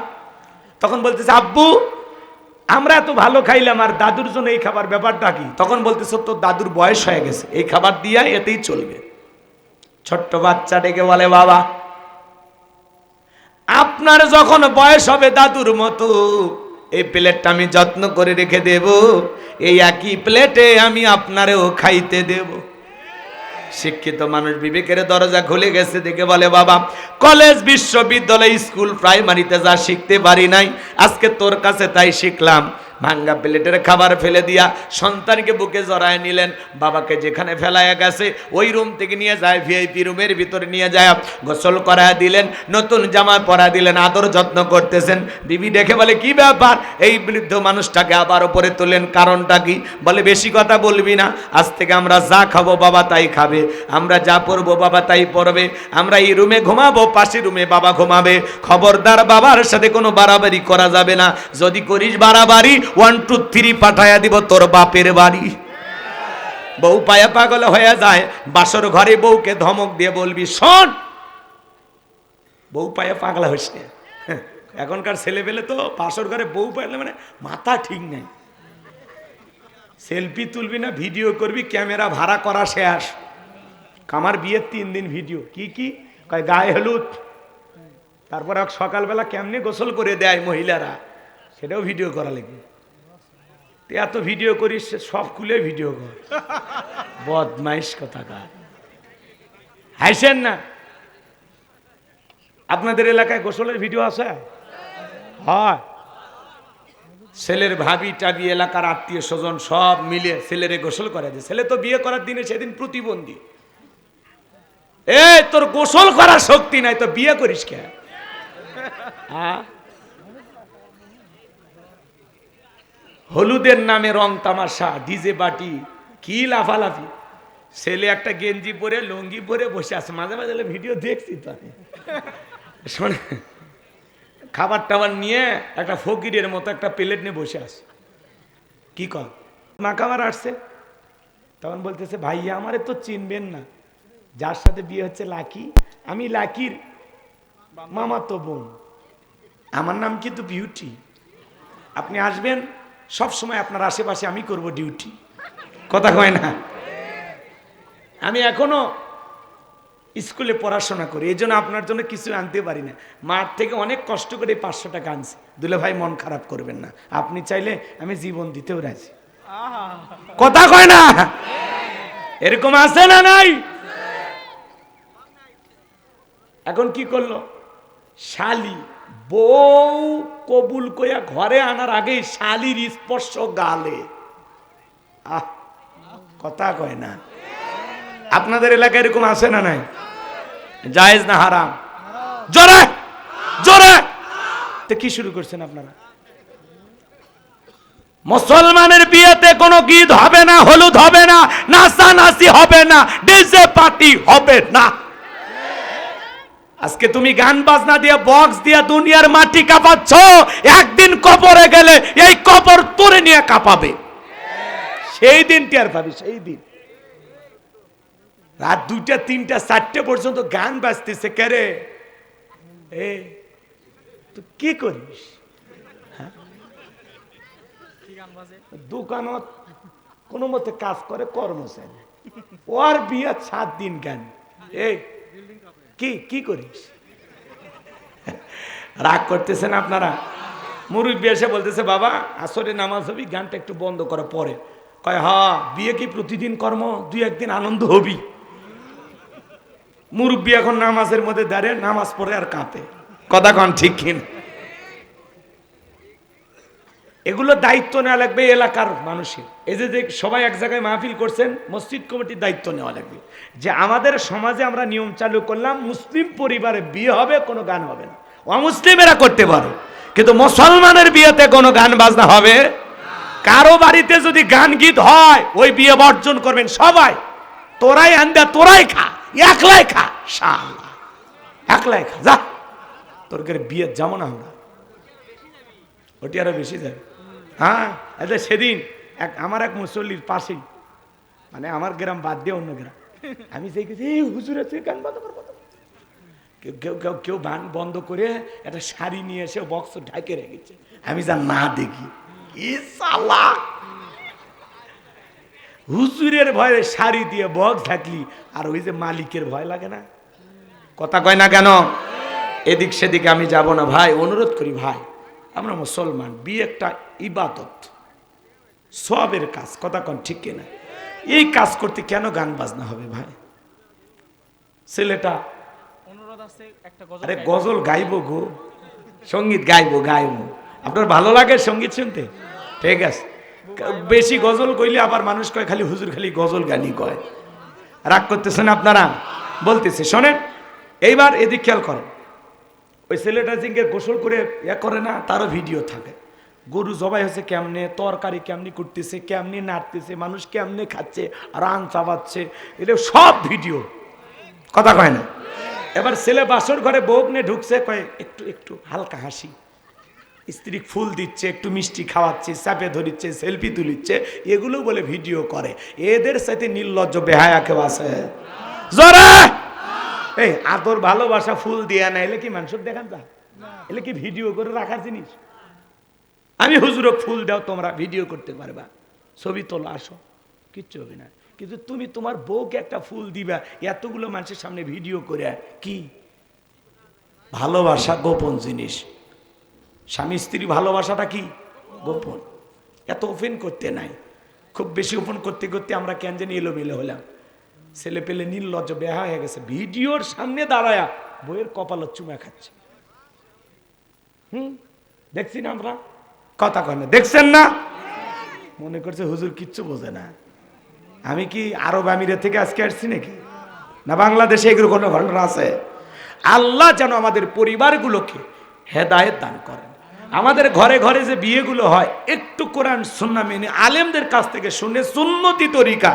তখন বলতেছে, আব্বু আমরা এত ভালো খাইলাম, আর দাদুর জন্য এই খাবার ব্যাপারটা কি? তখন বলতেছে, তোর দাদুর বয়স হয়ে গেছে, এই খাবার দিয়া এতেই চলবে। ছোট্ট বাচ্চা ডেকে বলে, বাবা আপনার যখন বয়স হবে দাদুর মতো, এই প্লেটটা আমি যত্ন করে রেখে দেব, এই একই প্লেটে আমি আপনারেও খাইতে দেব। শিক্ষিত মানুষ বিবেকের দরজা খুলে গেছে, দেখে বলে, বাবা কলেজ বিশ্ববিদ্যালয় স্কুল প্রাইমারিতে যা শিখতে পারি নাই, আজকে তোর কাছে তাই শিখলাম। ভাঙ্গা প্লেটের খাবার ফেলে দিয়া সন্তানকে বুকে জড়ায় নিলেন, বাবাকে যেখানে ফেলাইয়া গেছে ওই রুম থেকে নিয়ে যায় ভিআইপি রুমের ভিতরে নিয়ে যায়, গোসল করায় দিলেন, নতুন জামা পরা দিলেন, আদর যত্ন করতেছেন। বিবি দেখে বলে, কি ব্যাপার, এই বৃদ্ধ মানুষটাকে আবার উপরে তোলেন, কারণটা কি? বলে, বেশি কথা বলবি না, আজ থেকে আমরা যা খাবো বাবা তাই খাবে, আমরা যা পরবো বাবা তাই পরবে, আমরা এই রুমে ঘুমাবো, পাশের রুমে বাবা ঘুমাবে, খবরদার বাবার সাথে কোনো বাড়াবাড়ি করা যাবে না, যদি করিস বাড়াবাড়ি 1 2 3 পাঠাইয়া দিব তোর বাপের বাড়ি। বউ পায়া পাগল হয়ে যায়, বাসর ঘরে বউকে ধমক দিয়ে বলবি, শোন বউ পায়া পাগলা হইস না, এখনকার ছেলে পেলে তো বাসর ঘরে বউ পাইলে মানে মাথা ঠিক নাই, সেলফি তুলবি না ভিডিও করবি, ক্যামেরা ভাড়া করা শেষ। আমার বিয়ের 3 দিন ভিডিও, কি কি কয় গায়ে হলুদ, তারপর সকালবেলা কেমনে গোসল করে দেয় মহিলারা, সেটাও ভিডিও করা লাগবে। এত ভিডিও করিস, সব খুলে ভিডিও কর, বদমাইশ কথাকার। হাসেন না? আপনাদের এলাকায় গোসলের ভিডিও আছে? হয়। ছেলের ভাবি টাবি এলাকার আত্মীয় স্বজন সব মিলে ছেলেরে গোসল করে দেয়। ছেলে তো বিয়ে করার দিনে সেদিন প্রতিবন্ধী। তোর গোসল করার শক্তি নাই তো বিয়ে করিস কে? হলুদের নামে রং তামাশা, ডিজে বাটি, কি লাফালাফি। ছেলে একটা গেঞ্জি পরে লুঙ্গি পরে বসে আছে, মাঝে মাঝে ভিডিও দেখছি তো আমি। শোনে, খাবার টাবার নিয়ে একটা ফকিরের মতো একটা প্লেট নিয়ে বসে আছে। কি কর মা খাবার আসছে, তখন বলতেছে ভাইয়া আমারে তো চিনবেন না, যার সাথে বিয়ে হচ্ছে লাকি, আমি লাকির মামাতো বোন, আমার নাম কিন্তু বিউটি, আপনি আসবেন সব সময় আপনার আশেপাশে আমি করব ডিউটি। কথা কয় না? আমি এখনো স্কুলে পড়াশোনা করি, এই জন্য আপনার জন্য কিছু আনতে পারি না। মাঠ থেকে অনেক কষ্ট করে 500 টাকা আনছি। দুলে ভাই মন খারাপ করবেন না, আপনি চাইলে আমি জীবন দিতেও রাজি। কথা কয় না? এরকম আছে না নাই? এখন কি করলো শালি, বউ কবুল কইয়া ঘরে আনার আগে শালির স্পর্শ গালে। কথা কয় না? আপনাদের এলাকায় এরকম আছে না নাই? জায়েজ না হারাম? জোরে জোরে। তো কি শুরু করছেন আপনারা? মুসলমানের বিয়েতে কোনো গীত হবে না, হলুদ হবে না, নাচানাচি হবে না, ডিজে পার্টি হবে না। আজকে তুমি গান বাজনা দিয়ে বক্স দিয়ে দুনিয়ার মাটি কাঁপাচ্ছ, একদিন কবরে গেলে এই কবর তোরে নিয়ে কাঁপাবে। সেই দিন টের পাবি, সেই দিন। রাত 2টা 3টা 4টে পর্যন্ত গান বাজতেছে, কেরে তুই কি করিস? দোকানত কোনো মতে কাজ করে, কর্মচারী, ওর বিয়ে 7 দিন গান। কি কি করিস? রাগ করতেছেন আপনারা? মুরব্বি এসে বলতেছে বাবা আসরে নামাজ হবি, গানটা একটু বন্ধ করে পরে। কয় হ্যাঁ, বিয়ে কি প্রতিদিন কর্ম, 2-1 দিন আনন্দ হবি। মুরব্বি এখন নামাজের মধ্যে দাঁড়িয়ে নামাজ পড়ে আর কাঁপে। কথা কন ঠিক কিনা? এগুলো দায়িত্ব নেওয়া লাগবে এলাকার মানুষের। এই যে সবাই এক জায়গায় মাহফিল করছেন, মসজিদ কমিটির দায়িত্ব নেওয়া লাগবে যে আমাদের সমাজে আমরা নিয়ম চালু করলাম, মুসলিম পরিবারে বিয়ে হবে, কোনো গান হবে না। অমুসলিমেরা করতে পারে, কিন্তু মুসলমানের বিয়েতে কোনো গান বাজনা হবে। কারো বাড়িতে যদি গান গীত হয়, ওই বিয়ে বর্জন করবেন সবাই। তোরাই আন্দা, তোরাই খা, একলাই খা, শালা একলাই খা, যা তোর বিয়ে যাবো না আমরা, ওটি আরো বেশি যাবে। হ্যাঁ, সেদিন আমার এক মুসল্লির পাশেই, মানে আমার গ্রাম বাদ দিয়ে অন্য গ্রাম, আমি দেখেছি হুজুর আছে গান বন্ধ করবো, কেউ গান বন্ধ করে একটা শাড়ি নিয়ে এসে বক্স ঢাকে রেখেছে। আমি যা না দেখি, হুজুরের ভয়ে শাড়ি দিয়ে বক্স ঢাকলি, আর ওই যে মালিকের ভয় লাগে না? কথা কয় না কেন? এদিক সেদিকে আমি যাব না ভাই, অনুরোধ করি ভাই, আমরা মুসলমান, বিয়ে একটা ইবাদত, সবের কাজ। কথা কন ঠিক কিনা? এই কাজ করতে কেন গান বাজনা হবে ভাই? ছেলেটা আরে গজল গাইবো গো, সঙ্গীত গাইবো গাইবো, আপনার ভালো লাগে সঙ্গীত শুনতে? ঠিক আছে, বেশি গজল কইলে আবার মানুষ কয় খালি হুজুর খালি গজল গানি কয়। রাগ করতেছেন আপনারা? বলতেছে শোনেন, এইবার এদিক খেয়াল করেন। ওই ছেলেটা জিঙ্গের গোসল করে করে না, তারও ভিডিও থাকে। গরু জবাই হয়েছে কেমনে, তরকারি কেমনি করতেছে, কেমনি নাড়তেছে, মানুষ কেমনে খাচ্ছে, রান চাবাচ্ছে, এটা সব ভিডিও। কথা কয় না? এবার ছেলে বাসর ঘরে বউ নিয়ে ঢুকছে, কয় একটু একটু হালকা হাসি, স্ত্রী ফুল দিচ্ছে, একটু মিষ্টি খাওয়াচ্ছে, চাপে ধরিচ্ছে, সেলফি তুলিচ্ছে, এগুলো বলে ভিডিও করে। এদের সাথে নির্লজ্জ বেহায়া কেউ আছে? জোরে এই আদর ভালোবাসা ফুল দিয়া নাইলে কি মানুষের দেখান যা? এলে কি ভিডিও করে রাখার জিনিস? আমি হুজুরক ফুল দাও, তোমরা ভিডিও করতে পারবা, ছবি তোলা, আসো, কিচ্ছু হবে না। কিন্তু তুমি তোমার বউকে একটা ফুল দিবা এতগুলো মানুষের সামনে ভিডিও করে, কি ভালোবাসা? গোপন জিনিস। স্বামী স্ত্রী ভালোবাসাটা কি গোপন, এত ওপেন করতে নাই। খুব বেশি ওপেন করতে করতে আমরা কেন জানি এলোমেলো হলাম। ছেলে পেলে নির্লজ্জ বেহা হয়ে গেছে, ভিডিওর সামনে দাঁড়ায়া বইয়ের কপালত চুমা খাচ্ছে। দেখছি না আমরা, কথা কয় না, দেখছেন না? মনে করছে হুজুর কিচ্ছু বোঝে না। আমি কি আরব আমিরে থেকে আজকে আসছি নাকি? না বাংলাদেশে এগুলো কোনো ঘটনা আছে? আল্লাহ যেন আমাদের পরিবারগুলোকে হেদায়েত দান করেন। আমাদের ঘরে ঘরে যে বিয়েগুলো হয়, একটু কোরআন সুন্নাহ মেনে আলেমদের কাছ থেকে শুনে সুন্নতি তরিকা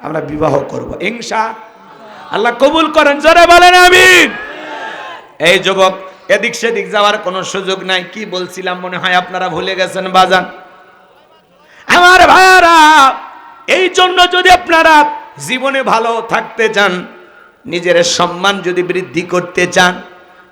আমরা বিবাহ করব ইনশাআল্লাহ। কবুল করেন, জোরে বলেন আমিন। এই যুবক, এদিক সেদিক যাওয়ার কোনো সুযোগ নাই। কি বলছিলাম মনে হয় আপনারা ভুলে গেছেন বাজান আমার ভাইরা। এই জন্য যদি আপনারা জীবনে ভালো থাকতে চান, নিজের সম্মান যদি বৃদ্ধি করতে চান,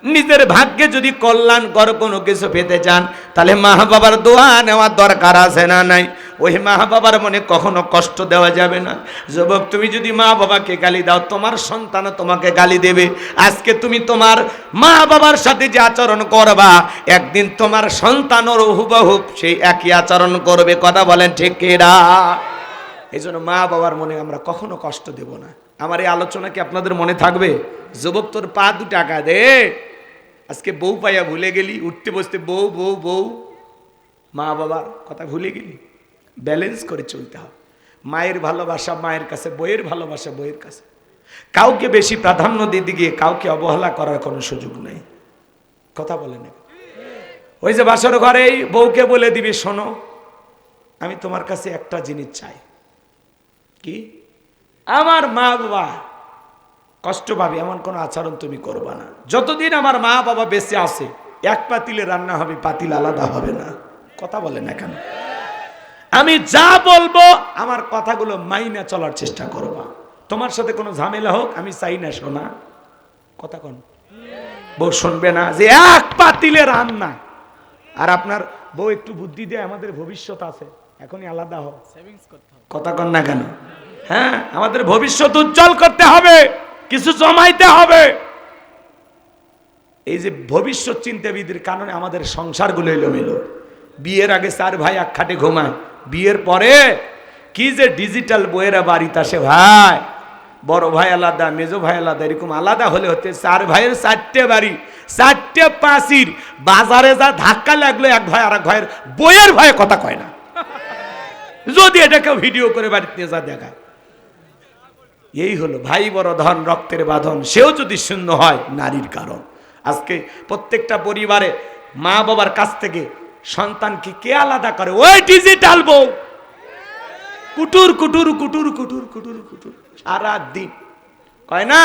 নিজের ভাগ্যে যদি কল্যাণকর কোনো কিছু পেতে চান, তাহলে মা বাবার দোয়া নেওয়ার দরকার আছে না নাই? ওই মা বাবার মনে কখনো কষ্ট দেওয়া যাবে না। যুবক, তুমি যদি মা বাবাকে গালি দাও, তোমার সন্তান তোমাকে গালি দেবে। আজকে তুমি তোমার মা বাবার সাথে যে আচরণ করবা, একদিন তোমার সন্তানের হুবহু সেই একই আচরণ করবে। কথা বলেন ঠিক কিনা? এই জন্য মা বাবার মনে আমরা কখনো কষ্ট দেব না। আমার এই আলোচনা কি আপনাদের মনে থাকবে? যুবক, তোর পা 2 টাকা দে। আজকে বউ পাইয়া ভুলে গেলি, উঠতে বসতে বউ বউ বউ, মা বাবার কথা ভুলে গেলি। ব্যালেন্স করে চলতে হবে। মায়ের ভালোবাসা মায়ের কাছে, বইয়ের ভালোবাসা বইয়ের কাছে। কাউকে বেশি প্রাধান্য দিতে গিয়ে কাউকে অবহেলা করার কোনো সুযোগ নেই। কথা বলে না? ওই যে বাসর ঘরেই বউকে বলে দিবি, শোনো, আমি তোমার কাছে একটা জিনিস চাই। কি? আমার মা বাবা কষ্ট পাবে এমন কোন আচরণ তুমি করবা না। যতদিন আমার মা বাবা বেঁচে আছে, এক পাতিলে রান্না হবে, পাতিল আলাদা হবে না। কথা বলে না কেন? আমি যা বলবো আমার কথাগুলো মাইনা চলার চেষ্টা করবা। তোমার সাথে কোনো ঝামেলা হোক আমি চাই না, শোনা। কথা কোন বউ শুনবে না যে এক পাতিলে রান্না। আর আপনার বউ একটু বুদ্ধি দেয়, আমাদের ভবিষ্যৎ আছে, এখনই আলাদা হোক। কথা কন না কেন? হ্যাঁ, আমাদের ভবিষ্যৎ উজ্জ্বল করতে হবে, কিছু জমাইতে হবে। এই যে ভবিষ্যৎ চিন্তাবিদের কারণে আমাদের সংসারগুলো এলোমেলো। বিয়ের আগে 4 ভাই এক খাটে ঘুমায়, বিয়ের পরে কি যে ডিজিটাল বইয়েরা বাড়িতে আসে ভাই। বড় ভাই আলাদা, মেজো ভাই আলাদা, এরকম আলাদা হলে হতে 4 ভাইয়ের 4টে বাড়ি, 4টে পাঁচির। বাজারে যা ধাক্কা লাগলো এক ভাই আর এক ভাইয়ের বইয়ের ভয়ে কথা কয় না। যদি এটা কেউ ভিডিও করে বাড়িতে নিয়ে যা দেখায়। এই হলো ভাই বড় ধন, রক্তের বাঁধন, সেও যদি শূন্য হয় নারীর কারণ। আজকে প্রত্যেকটা পরিবারে মা বাবার কাছ থেকে সন্তানকে কে আলাদা করে? ওই ডিজিটাল বউ। কুটুর কুটুর কুটুর কুটুর কুটুর কুটুর সারা দিন। কয় না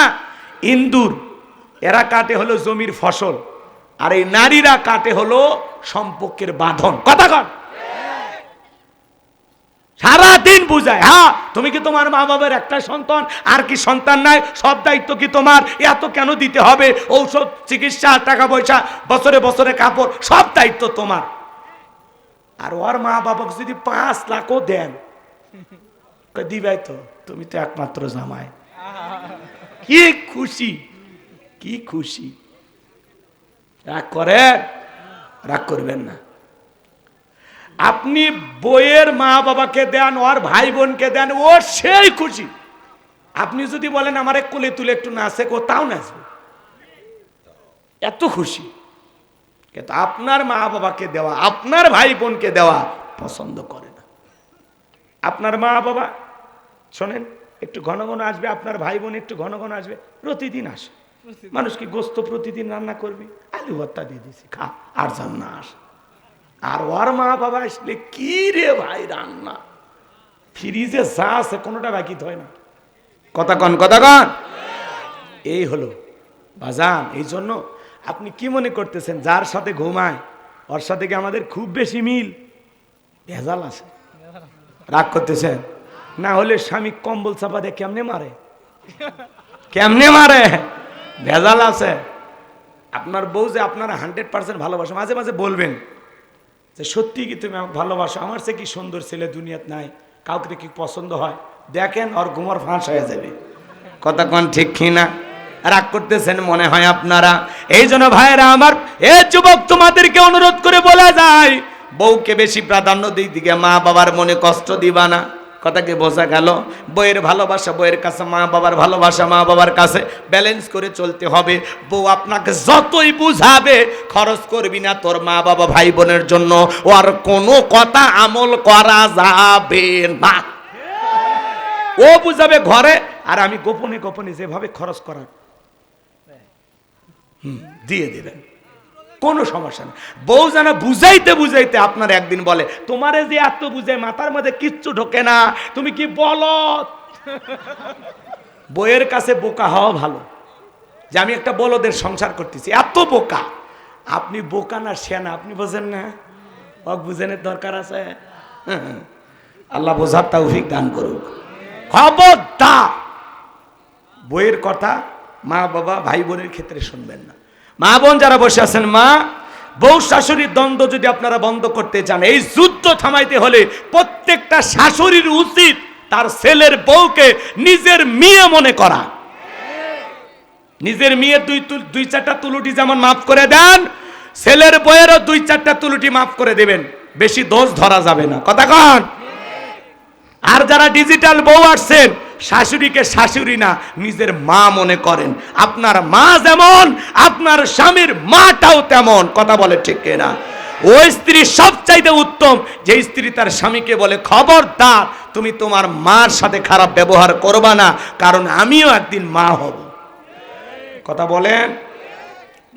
ইন্দুর, এরা কাটে হলো জমির ফসল, আর এই নারীরা কাটে হলো সম্পর্কের বাঁধন। কথা কন? সারা দিন বুঝায়। হ্যাঁ, তুমি কি তোমার মা বাবার একটা সন্তান, আর কি সন্তান নাই? সব দায়িত্ব কি তোমার? এত কেন দিতে হবে? ঔষধ, চিকিৎসা, টাকা পয়সা, বছরে বছরে কাপড়, সব দায়িত্ব তোমার। আর ওর মা বাবাকে যদি 5 লাখও দেন, দিবাই তো, তুমি তো একমাত্র জামাই। কি খুশি, কি খুশি। রাগ করে? রাগ করবেন না। আপনি বইয়ের মা বাবাকে দেন, ওর ভাই বোনকে দেন, ও সেই খুশি। আপনি যদি বলেন আমারে কোলে তুলে একটু নাচে, ও তাও নাচবে, এত খুশি। কিন্তু আপনার মা বাবাকে দেওয়া, আপনার ভাই বোনকে দেওয়া পছন্দ করে না। আপনার মা বাবা শোনেন, একটু ঘন ঘন আসবে, আপনার ভাই বোন একটু ঘন ঘন আসবে, প্রতিদিন আসে। মানুষ কি গোস্ত প্রতিদিন রান্না করবি? আলু ভর্তা দিয়ে দিছি, খা, আর যান না আস। আর ওর মা বাবা আসলে কি রে ভাই রান্না, ফ্রিজে যা আছে কোনোটা বাকি হয় না। কথা কন, কথা কন। এই হলো বাজান। এই জন্য আপনি কি মনে করতেছেন যার সাথে ঘুমায় ওর সাথে কি আমাদের খুব বেশি মিল? ভেজাল আছে। রাগ করতেছেন? না হলে স্বামী কম্বল চাপা দিয়ে কেমনে মারে? কেমনে মারে? ভেজাল আছে। আপনার বউ যে আপনারা 100% ভালোবাসো, মাঝে মাঝে বলবেন যে সত্যি কি তুমি আমাকে ভালোবাসো, আমার সে কি সুন্দর ছেলে দুনিয়াত নাই, কাউকে কি পছন্দ হয়, দেখেন ওর ঘুমর ফাঁস হয়ে যাবে। কথা কোন ঠিক কিনা? রাগ করতেছেন মনে হয় আপনারা। এই জন্য ভাইয়েরা আমার, এ যুবক তোমাদেরকে অনুরোধ করে বলা যায়, বউকে বেশি প্রাধান্য দিকে মা বাবার মনে কষ্ট দিবা না। কথাকে বোঝা গেল? বইয়ের ভালোবাসা বইয়ের কাছে, মা বাবার ভালোবাসা মা বাবার কাছে, ব্যালেন্স করে চলতে হবে। বউ আপনাকে যতই বুঝাবে, খরচ করবি না তোর মা বাবা ভাই বোনের জন্য, ওর কোনো কথা আমল করা যাবে না। ও বুঝাবে ঘরে, আর আমি গোপনে গোপনে যেভাবে খরচ করার দিয়ে দেবেন, কোনো সমস্যা নেই। বউ যেন বুঝাইতে বুঝাইতে আপনার একদিন বলে, তোমারে যে এত বুঝাই মাথার মধ্যে কিচ্ছু ঢোকে না, তুমি কি বলো। বইয়ের কাছে বোকা হওয়া ভালো, যে আমি একটা বলদের সংসার করতেছি, এত বোকা। আপনি বোকা না শেনা, আপনি বোঝেন না, বুঝেনের দরকার আছে। আল্লাহ বোঝার তৌফিক দান করুক। খবরদার বইয়ের কথা মা বাবা ভাই বোনের ক্ষেত্রে শুনবেন না। মা বোন যারা বসে আছেন, মা বউ শাশুড়ির দ্বন্দ্ব যদি আপনারা বন্ধ করতে চান, এই যুদ্ধ থামাইতে হলে প্রত্যেকটা শাশুড়ির উচিত তার ছেলের বউকে নিজের মেয়ে মনে করা। নিজের মেয়ে দুই চারটা তুলুটি যেমন মাফ করে দেন, ছেলের বউয়েরও 2-4টা তুলুটি মাফ করে দেবেন, বেশি দোষ ধরা যাবে না। কথা কন? আর যারা ডিজিটাল বউ আসছেন, শাশুড়িকে শাশুড়ি না নিজের মা মনে করেন। আপনার মা যেমন, আপনার স্বামীর মাটাও তেমন। কথা বলে ঠিক কিনা? ওই স্ত্রী সবচাইতে উত্তম যে স্ত্রী তার স্বামীকে বলে, খবরদার তুমি তোমার মার সাথে খারাপ ব্যবহার করবা না, কারণ আমিও একদিন মা হব। কথা বলেন?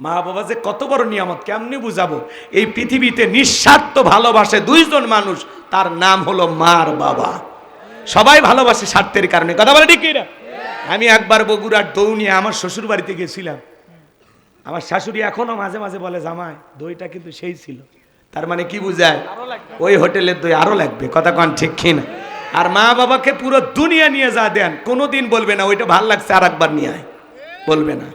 মা বাবা যে কত বড় নিয়ামত, কেমনি বুঝাবো? এই পৃথিবীতে নিঃস্বার্থ ভালোবাসে দুইজন মানুষ, তার নাম হলো মার বাবা। সবাই ভালোবাসে স্বার্থের কারণে। কথা বলে ঠিক কিনা? আমি একবার বগুড়ার দৌনিয়া আমার শ্বশুর বাড়িতে গেছিলাম। আমার শাশুড়ি এখনো মাঝে মাঝে বলে, জামাই দইটা কিন্তু সেই ছিল। তার মানে কি বুঝায়? ওই হোটেলের দই আরো লাগবে। কথা কন ঠিক কিনা? আর মা বাবাকে পুরো দুনিয়া নিয়ে যা দেন, কোনোদিন বলবে না ওইটা ভাল লাগছে আর একবার নিয়ে আয়, বলবে না।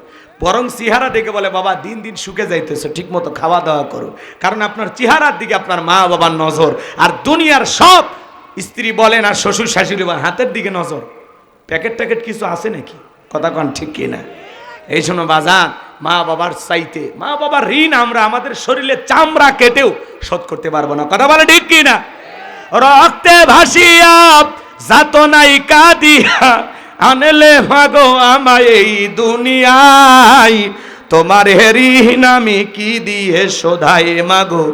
বরং চেহারা দেখে বলে, বাবা দিন দিন শুকে যাইতেছে, ঠিক মতো খাওয়া দাওয়া করো। কারণ আপনার চেহারার দিকে আপনার মা বাবার নজর। আর দুনিয়ার সব স্ত্রী বলেন আর শ্বশুর শাশুড়ি বলেন, হাতের দিকে নজর। প্যাকেট ট্যাকেট কিছু আছে নাকি? কথা কন ঠিক কিনা? এই জন্য বাজান, মা বাবার চাইতে, মা বাবার ঋণ আমরা আমাদের শরীরে চামড়া কেটেও শোধ করতে পারবো না। কথা বলে ঠিক কিনা? রক্তে ভাসিয়া যাতনাই কাঁদিয়া আনলে মাগো আমায় এই দুনিয়ায়, তোমার ঋণ আমি কি দিয়ে শোধাই মাগো,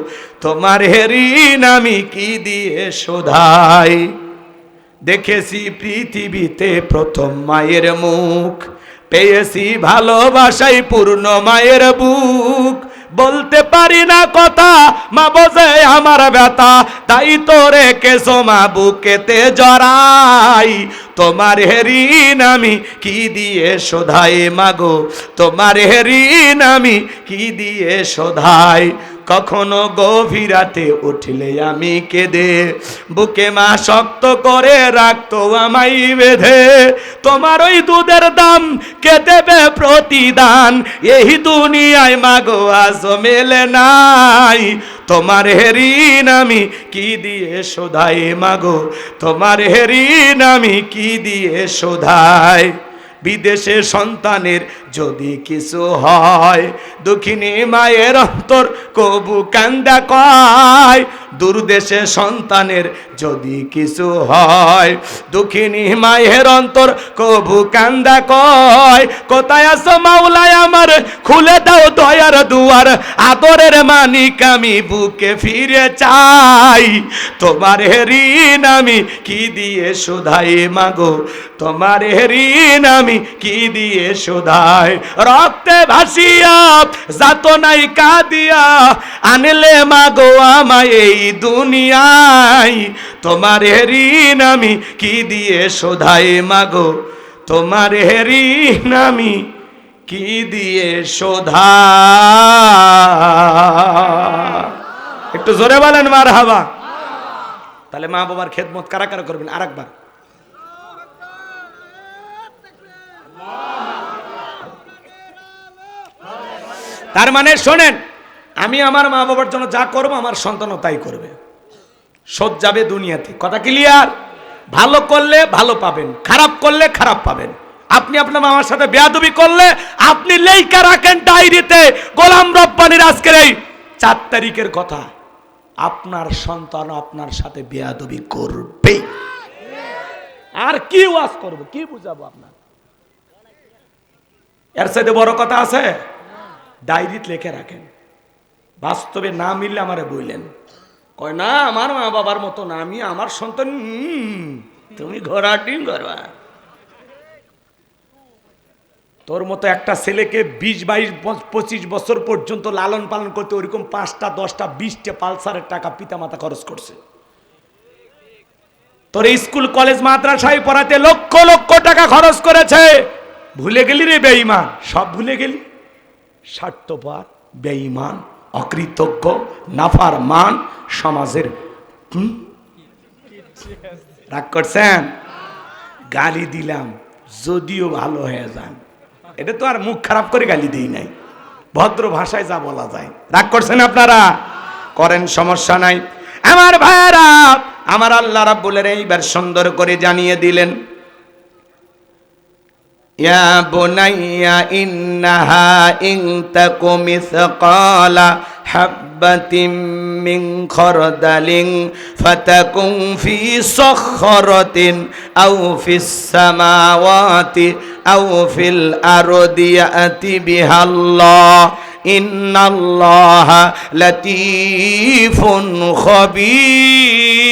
তোমার ঋণ আমি কি দিয়ে শোধাই। দেখেছি পৃথিবীতে প্রথম মায়ের মুখ, পেয়েছি ভালোবাসাই পূর্ণ মায়ের বুক। বলতে পারি না কথা, মা বোঝে আমার ব্যথা, তাই তো রেখেছো মা বুকেতে জড়াই। তোমার ঋণ আমি কি দিয়ে শোধাই মাগো, তোমার ঋণ আমি কি দিয়ে শোধাই। কখনো গভীর রাতে উঠলে আমি কেঁদে, বুকে মা শক্ত করে রাখতো আমায় বেঁধে। তোমার ওই দুধের দাম কে দেবে প্রতিদান, এই দুনিয়ায় মাগো আজও মেলে নাই। তোমার ঋণ আমি কি দিয়ে শোধাই মাগো, তোমার ঋণ আমি কি দিয়ে শোধাই। বিদেশে সন্তানের যদি কিছু হয়, দুঃখিনী মায়ের অন্তর কবু কান্দা কয়। দূরদেশে সন্তানের যদি কিছু হয়, দুঃখিনী মায়ের অন্তর কবু কান্দা কয়। কোথায় আছো মাওলায় আমার, খুলে দাও দয়ার দুয়ার, আদরের মানিক আমি বুকে ফিরে চাই। তোমার ঋণ আমি কি দিয়ে শোধাই মাগো, তোমার ঋণ আমি কি দিয়ে শোধাই। রক্তে ভাসিয়া যাতনাই কাঁদিয়া আনলে মাগো আমায় এই দুনিয়ায়, তোমার ঋণ আমি কি দিয়ে শোধাই মাগো, তোমার ঋণ আমি কি দিয়ে শোধাই। একটু জোরে বলেন মারহাবা। তাহলে মা বাবার খেদমত কারা কারা করবেন? আরেকবার তার মানে শোনেন, আমি আমার মা বাবার জন্য যা করবো আমার সন্তানও তাই করবে। সোজ যাবে দুনিয়াতে, কথা ক্লিয়ার? ভালো করলে ভালো পাবেন, খারাপ করলে খারাপ পাবেন। আপনি আপনার মামার সাথে বেয়াদবি করলে আপনি লেখা রাখেন ডায়েরিতে, গোলাম রব্বানির আজকের এই 4 তারিখের কথা, আপনার সন্তান আপনার সাথে বেয়াদবি করবে। আর কি ওয়াজ করব, কি বুঝাবো আপনার? এর সাথে বড় কথা আছে? ডায়েরিতে লিখে রাখেন। বাস্তবে না মিললে আমারে বললেন, কয় না আমার মা বাবার মতো না, আমি আমার সন্তান। তুমি ঘোরাটিং করবা। তোর মতো একটা ছেলেকে 20, 22, 25 বছর পর্যন্ত লালন পালন করতে ওইরকম 5টা 10টা 20টা পালসারের টাকা পিতা মাতা খরচ করছে। তোর স্কুল কলেজ মাদ্রাসায় পড়াতে লক্ষ লক্ষ টাকা খরচ করেছে। ভুলে গেলি রে বেঈমান, সব ভুলে গেলি। স্বার্থপর, বেঈমান, অকৃতজ্ঞ, নাফরমান, সমাজের রাগ করছেন? গালি দিলাম, যদিও ভালো হয়ে যান, এটা তো আর মুখ খারাপ করে গালি দেই নাই, ভদ্র ভাষায় যা বলা যায়। রাগ করছেন আপনারা? করেন, সমস্যা নাই। আমার ভাইরা, আমার আল্লাহ রাব্বুল আলামিন এইবার সুন্দর করে জানিয়ে দিলেন, ইয়া বুনাইয়া ইন্নাহা ইন তাকু মিসকালা হাববাতিন মিন খরদালিন ফাতাকুন ফি সখরাতিন আও ফিস সামাওয়াতি আও ফিল আরদি ইয়াতি বিহাল্লাহ ইন্নাল্লাহা লাতীফুন খবীর।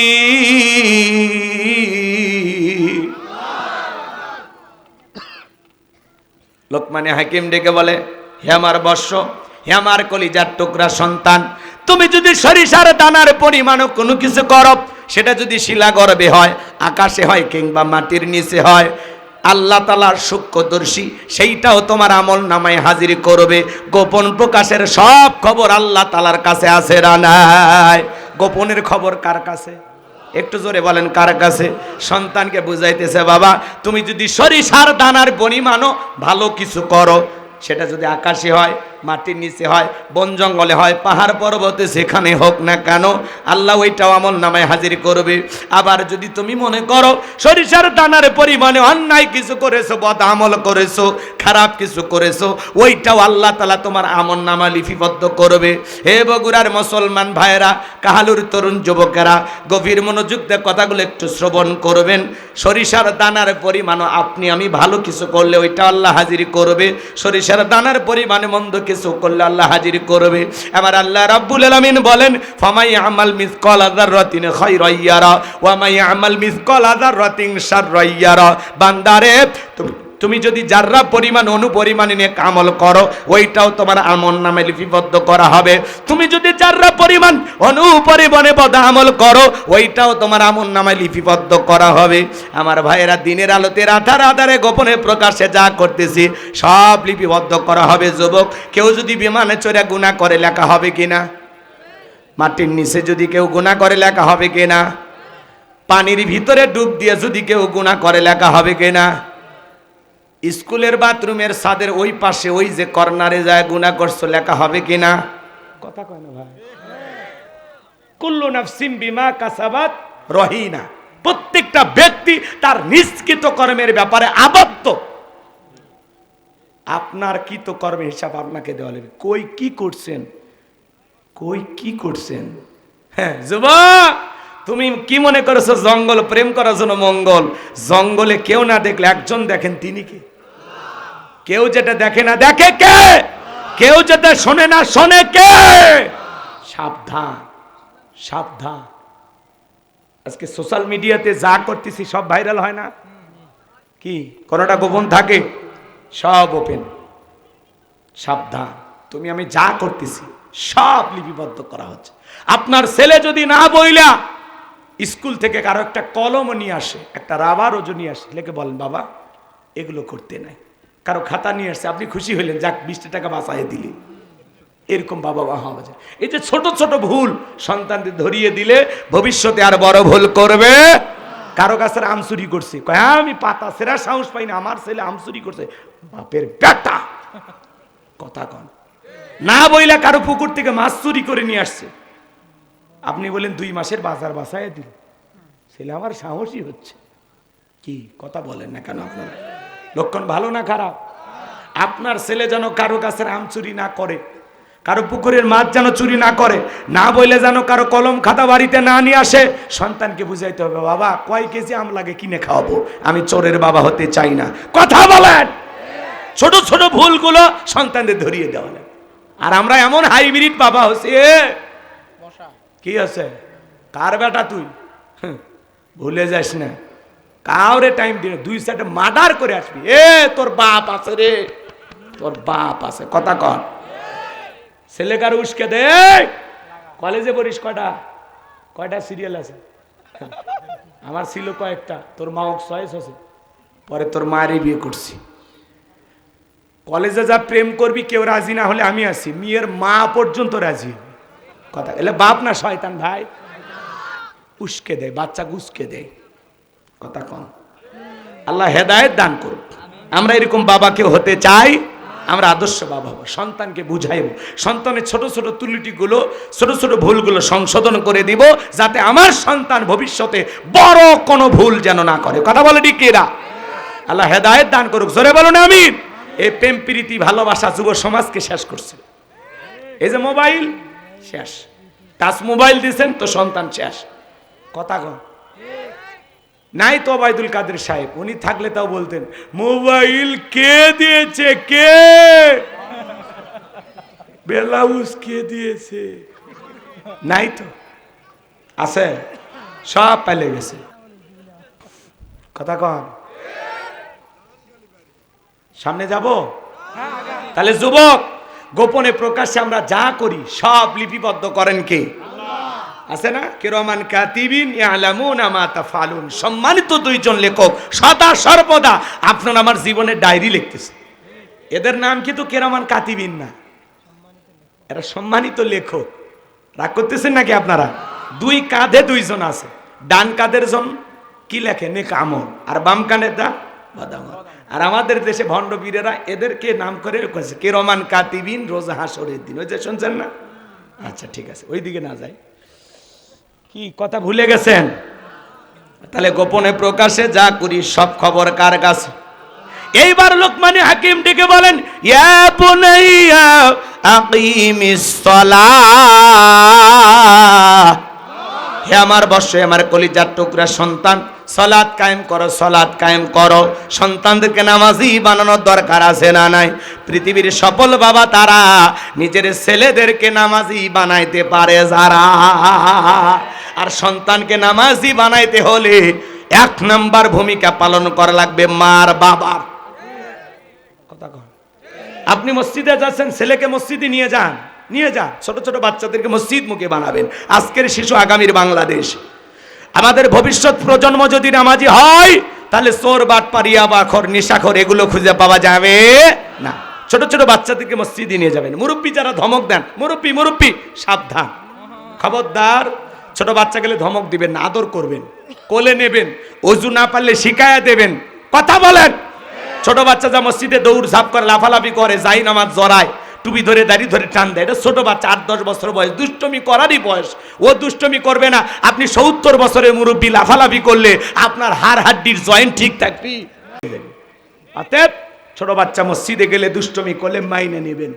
লোকমানে হাকিম ডেকে বলে, হে আমার বৎস, হে আমার কলিজার টুকরা সন্তান, তুমি যদি সরিষার দানার পরিমাণও কোনো কিছু করো, সেটা যদি শিলা গর্ভে হয়, আকাশে হয়, কিংবা মাটির নিচে হয়, আল্লাহ তাআলার সূক্ষ্মদর্শী সেইটাও তোমার আমল নামায় হাজির করবে। গোপন প্রকাশের সব খবর আল্লাহ তাআলার কাছে আছে না নাই? গোপনের খবর কার কাছে? একটু জোরে বলেন, কার কাছে? সন্তানকে বুঝাইতেছে, বাবা তুমি যদি সরিষার দানার পরিমাণও ভালো কিছু করো, সেটা যদি আকাশে হয়, মাটির নিচে হয়, বন জঙ্গলে হয়, পাহাড় পর্বতে যেখানে হোক না কেন, আল্লাহ ওইটাও আমল নামায় হাজির করবে। আবার যদি তুমি মনে করো সরিষার দানার পরিমাণে অন্যায় কিছু করেছো, বদ আমল করেছো, খারাপ কিছু করেছো, ওইটাও আল্লাহ তাআলা তোমার আমল নামা লিপিবদ্ধ করবে। হে বগুড়ার মুসলমান ভাইয়েরা, কাহালুর তরুণ যুবকেরা, গভীর মনোযোগ দিয়ে কথাগুলো একটু শ্রবণ করবেন। সরিষার দানার পরিমাণও আপনি আমি ভালো কিছু করলে ওইটা আল্লাহ হাজির করবে, সরিষার দানার পরিমাণে মন্দ কিছু করলে আল্লাহ হাজির করবে। আমার আল্লাহ রাব্বুল আলামিন বলেন, ফামাই আমাল মিসকালা যাররাতিন খায়রান ইয়ারা ওয়া মাই আমাল মিসকালা যাররাতিন শাররান ইয়ারা। বান্দারে, তুমি যদি যাররা পরিমাণ অনুপরিমাণে নেক আমল করো, ওইটাও তোমার আমল নামে লিপিবদ্ধ করা হবে। তুমি যদি যাররা পরিমাণ অনুপরিমাণে বদ আমল করো, ওইটাও তোমার আমল নামে লিপিবদ্ধ করা হবে। আমার ভাইয়েরা, দিনের আলোতে রাতার আধারে গোপনে প্রকাশে যা করতেছি সব লিপিবদ্ধ করা হবে। যুবক, কেউ যদি বিমানে চড়ে গুনাহ করে লেখা হবে কিনা? মাটির নিচে যদি কেউ গুনাহ করে লেখা হবে কিনা? পানির ভিতরে ডুব দিয়ে যদি কেউ গুনাহ করে লেখা হবে কিনা? স্কুলের বাথরুমের ছাদের ওই পাশে ওই যে কর্নারে যায় গুনাহ করছো, লেখা হবে কিনা? কথা কয় না ভাই? কুল্লু নাফসিন বিমা কাসাবাত রহিনা। প্রত্যেকটা ব্যক্তি তার নিষ্কৃত কর্মের ব্যাপারে আবদ্ধ। আপনার কৃত কর্মের হিসাব আপনাকে দেওয়া লাগবে। কই কি করছেন, কই কি করছেন? হ্যাঁ যুবক, তুমি কি মনে করেছো জঙ্গল প্রেম করার জন্য মঙ্গল? জঙ্গলে কেউ না দেখলে একজন দেখেন, তিনি কে? কেউ যেটা দেখে না দেখে কে? কেউ যেটা শোনে না শোনে কে? সাবধান, সাবধান। আজকে সোশ্যাল মিডিয়াতে যা করতেছি সব ভাইরাল হয় না কি? কোনটা গোপন থাকে? সব ওপেন। সাবধান, তুমি আমি যা করতেছি সব লিপিবদ্ধ করা হচ্ছে। আপনার ছেলে যদি না বইলা স্কুল থেকে কারো একটা কলম নিয়ে আসে, একটা রাবারও নিয়ে আসে, লেখে বলেন বাবা এগুলো করতে নাই। কারো খাতা নিয়ে আসছে, আপনি খুশি হইলেন, যাক 20 টাকা বাঁচাই দিলি। এরকম বাবা মা হওয়া যায়। এই যে ছোট ছোট ভুল সন্তানদের ধরিয়ে দিলে ভবিষ্যতে আর বড় ভুল করবে। কারো গাছের আম চুরি করছে, কয় আমি পাতা সেরা সাহস পাই না, আমার ছেলে আম চুরি করছে। বাপের বেটা, কথা কন। না বইলা কারো পুকুর থেকে মাছ চুরি করে নিয়ে আসছে, আপনি বলেন 2 মাসের বাজার বাসায় দিল, ছেলে আমার সাহসী হচ্ছে। কি কথা বলেন না কেন আপনারা? লক্ষণ ভালো না খারাপ? আপনার ছেলে যেন কারো গাছের আম চুরি না করে, কারো পুকুরের মাছ যেন চুরি না করে, না বইলে যেন কারো কলম খাতা বাড়িতে না নিয়ে আসে। সন্তানকে বুঝাইতে হবে, বাবা কয় কেজি আম লাগে কিনে খাওয়াবো, আমি চোরের বাবা হতে চাই না। কথা বলেন। ছোট ছোট ভুলগুলো সন্তানদের ধরিয়ে দেওয়া। আর আমরা এমন হাইব্রিড বাবা হচ্ছে, কি আছে কার বেটা তুই, ভুলে যাস না, কাউরে টাইম দিলে 2 সাইডে মার্ডার করে আসবি। তোর বাপ আছে রে, তোর বাপ আছে, কথা কর। ছেলেকার উস্কে দে, কলেজে পড়িস কয়টা সিরিয়াল আছে? আমার ছিল কয়েকটা, তোর মা চয়েস আছে, পরে তোর মায়েরই বিয়ে করছি। কলেজে যা প্রেম করবি কেউ রাজি না হলে আমি আছি, মেয়ের মা পর্যন্ত রাজি। কথা এলে বাপ না শয়তান ভাই, উস্কে দেয়, বাচ্চা উস্কে দেয়। কথা কম। আল্লাহ হেদায়েত দান করুক। আমরা এরকম বাবাকে হতে চাই, আমরা আদর্শ বাবা হব, সন্তানকে বুঝাইব, সন্তানের ছোট ছোট ত্রুটিগুলো, ছোট ছোট ভুলগুলো সংশোধন করে দিব, যাতে আমার সন্তান ভবিষ্যতে বড় কোনো ভুল যেন না করে। কথা বলে ঠিক এরা? আল্লাহ হেদায়েত দান করুক, জোরে বলুন আমিন। এই প্রেম প্রীতি ভালোবাসা যুব সমাজকে শেষ করছে। এই যে মোবাইল শেষ, টাচ মোবাইল দিয়েছেন তো সন্তান শেষ। কথা কন নাই তো ওবায়দুল কাদের সাহেব, উনি থাকলে তাও বলতেন মোবাইল কে দিয়েছে, কে ব্লাউজ কে দিয়েছে, নাই তো, আছে সব পাইলে গেছে। কথা কন, সামনে যাব। তাহলে যুবক, গোপনে প্রকাশ্যে আমরা যা করি সব লিপিবদ্ধ করেন কে? আছে না কিরামান কাতিবিন ইয়ালামুনা মা তাফআলুন। সম্মানিত 2 জন লেখক সদা সর্বদা আপনার আমার জীবনের ডায়েরি লিখতেছে। এদের নাম কিন্তু কিরামান কাতিবিন না, এরা সম্মানিত লেখক। রাগ করতেছেন নাকি আপনারা? 2 কাঁধে 2 জন আছে, ডান কাঁধের জন কি লেখে নেক আমল, আর বাম কাঁধের দা বদামল। আর আমাদের দেশে ভণ্ড বীরেরা এদেরকে নাম করে রেখেছে কিরামান কাতিবিন রোজ হাসরের দিন। ওই যে শুনছেন না? আচ্ছা ঠিক আছে, ওই দিকে না যাই। কি কথা ভুলে গেছেন? তাহলে গোপনে প্রকাশে যা করি সব খবর কার কাছে? এইবার লোকমান হাকিম ডেকে বলেন, ইয়া বুনাইয়া আকিমিস সালাহ, হে আমার বর্ষ, আমার কলিজার টুকরা সন্তান, সালাত কায়েম করো, সালাত কায়েম করো। সন্তানদেরকে নামাজি বানানোর দরকার আছে না নাই? পৃথিবীর সফল বাবা তারা নিজের ছেলেদেরকে নামাজি বানাইতে পারে যারা। আর সন্তানকে নামাজি বানাইতে হলে 1 নাম্বার ভূমিকা পালন করা লাগবে মার বাবার। কথা কন। আপনি মসজিদে যাচ্ছেন, ছেলেকে মসজিদে নিয়ে যান, ছোট ছোট বাচ্চাদেরকে মসজিদ মুখে বানাবেন। আজকের শিশু আগামীর বাংলাদেশ। আমাদের ভবিষ্যৎ প্রজন্ম যদি নামাজি হয়, তাহলে চোর, বাটপার, ইয়াবাখোর, নেশাখোর এগুলো খুঁজে পাওয়া যাবে না। ছোট ছোট বাচ্চাদেরকে মসজিদে নিয়ে যাবেন। মুরব্বী যারা ধমক দেন, মুরব্বী সাবধান, খবরদার। ছোট বাচ্চা গেলে ধমক দিবেন না, আদর করবেন, কোলে নেবেন, অজু না পারলে শিখায়া দেবেন। কথা বলেন। ছোট বাচ্চা যা মসজিদে দৌড় ঝাঁপ করে, লাফালাফি করে, যাই নামাজ জড়ায়, টুপি ধরে দাড়ি ধরে টান দেয়, এটা ছোট বাচ্চা, 8-10 বছর বয়স, দুষ্টমি করারই বয়স। ও দুষ্টমি করবে না। আপনি 70 বছরের মুরব্বী লাফালাফি করলে আপনার হাড় হাড্ডির জয়েন্ট ঠিক থাকবে। অতএব ছোট বাচ্চা মসজিদে গেলে, দুষ্টমি করলে মাইনে নেবেন।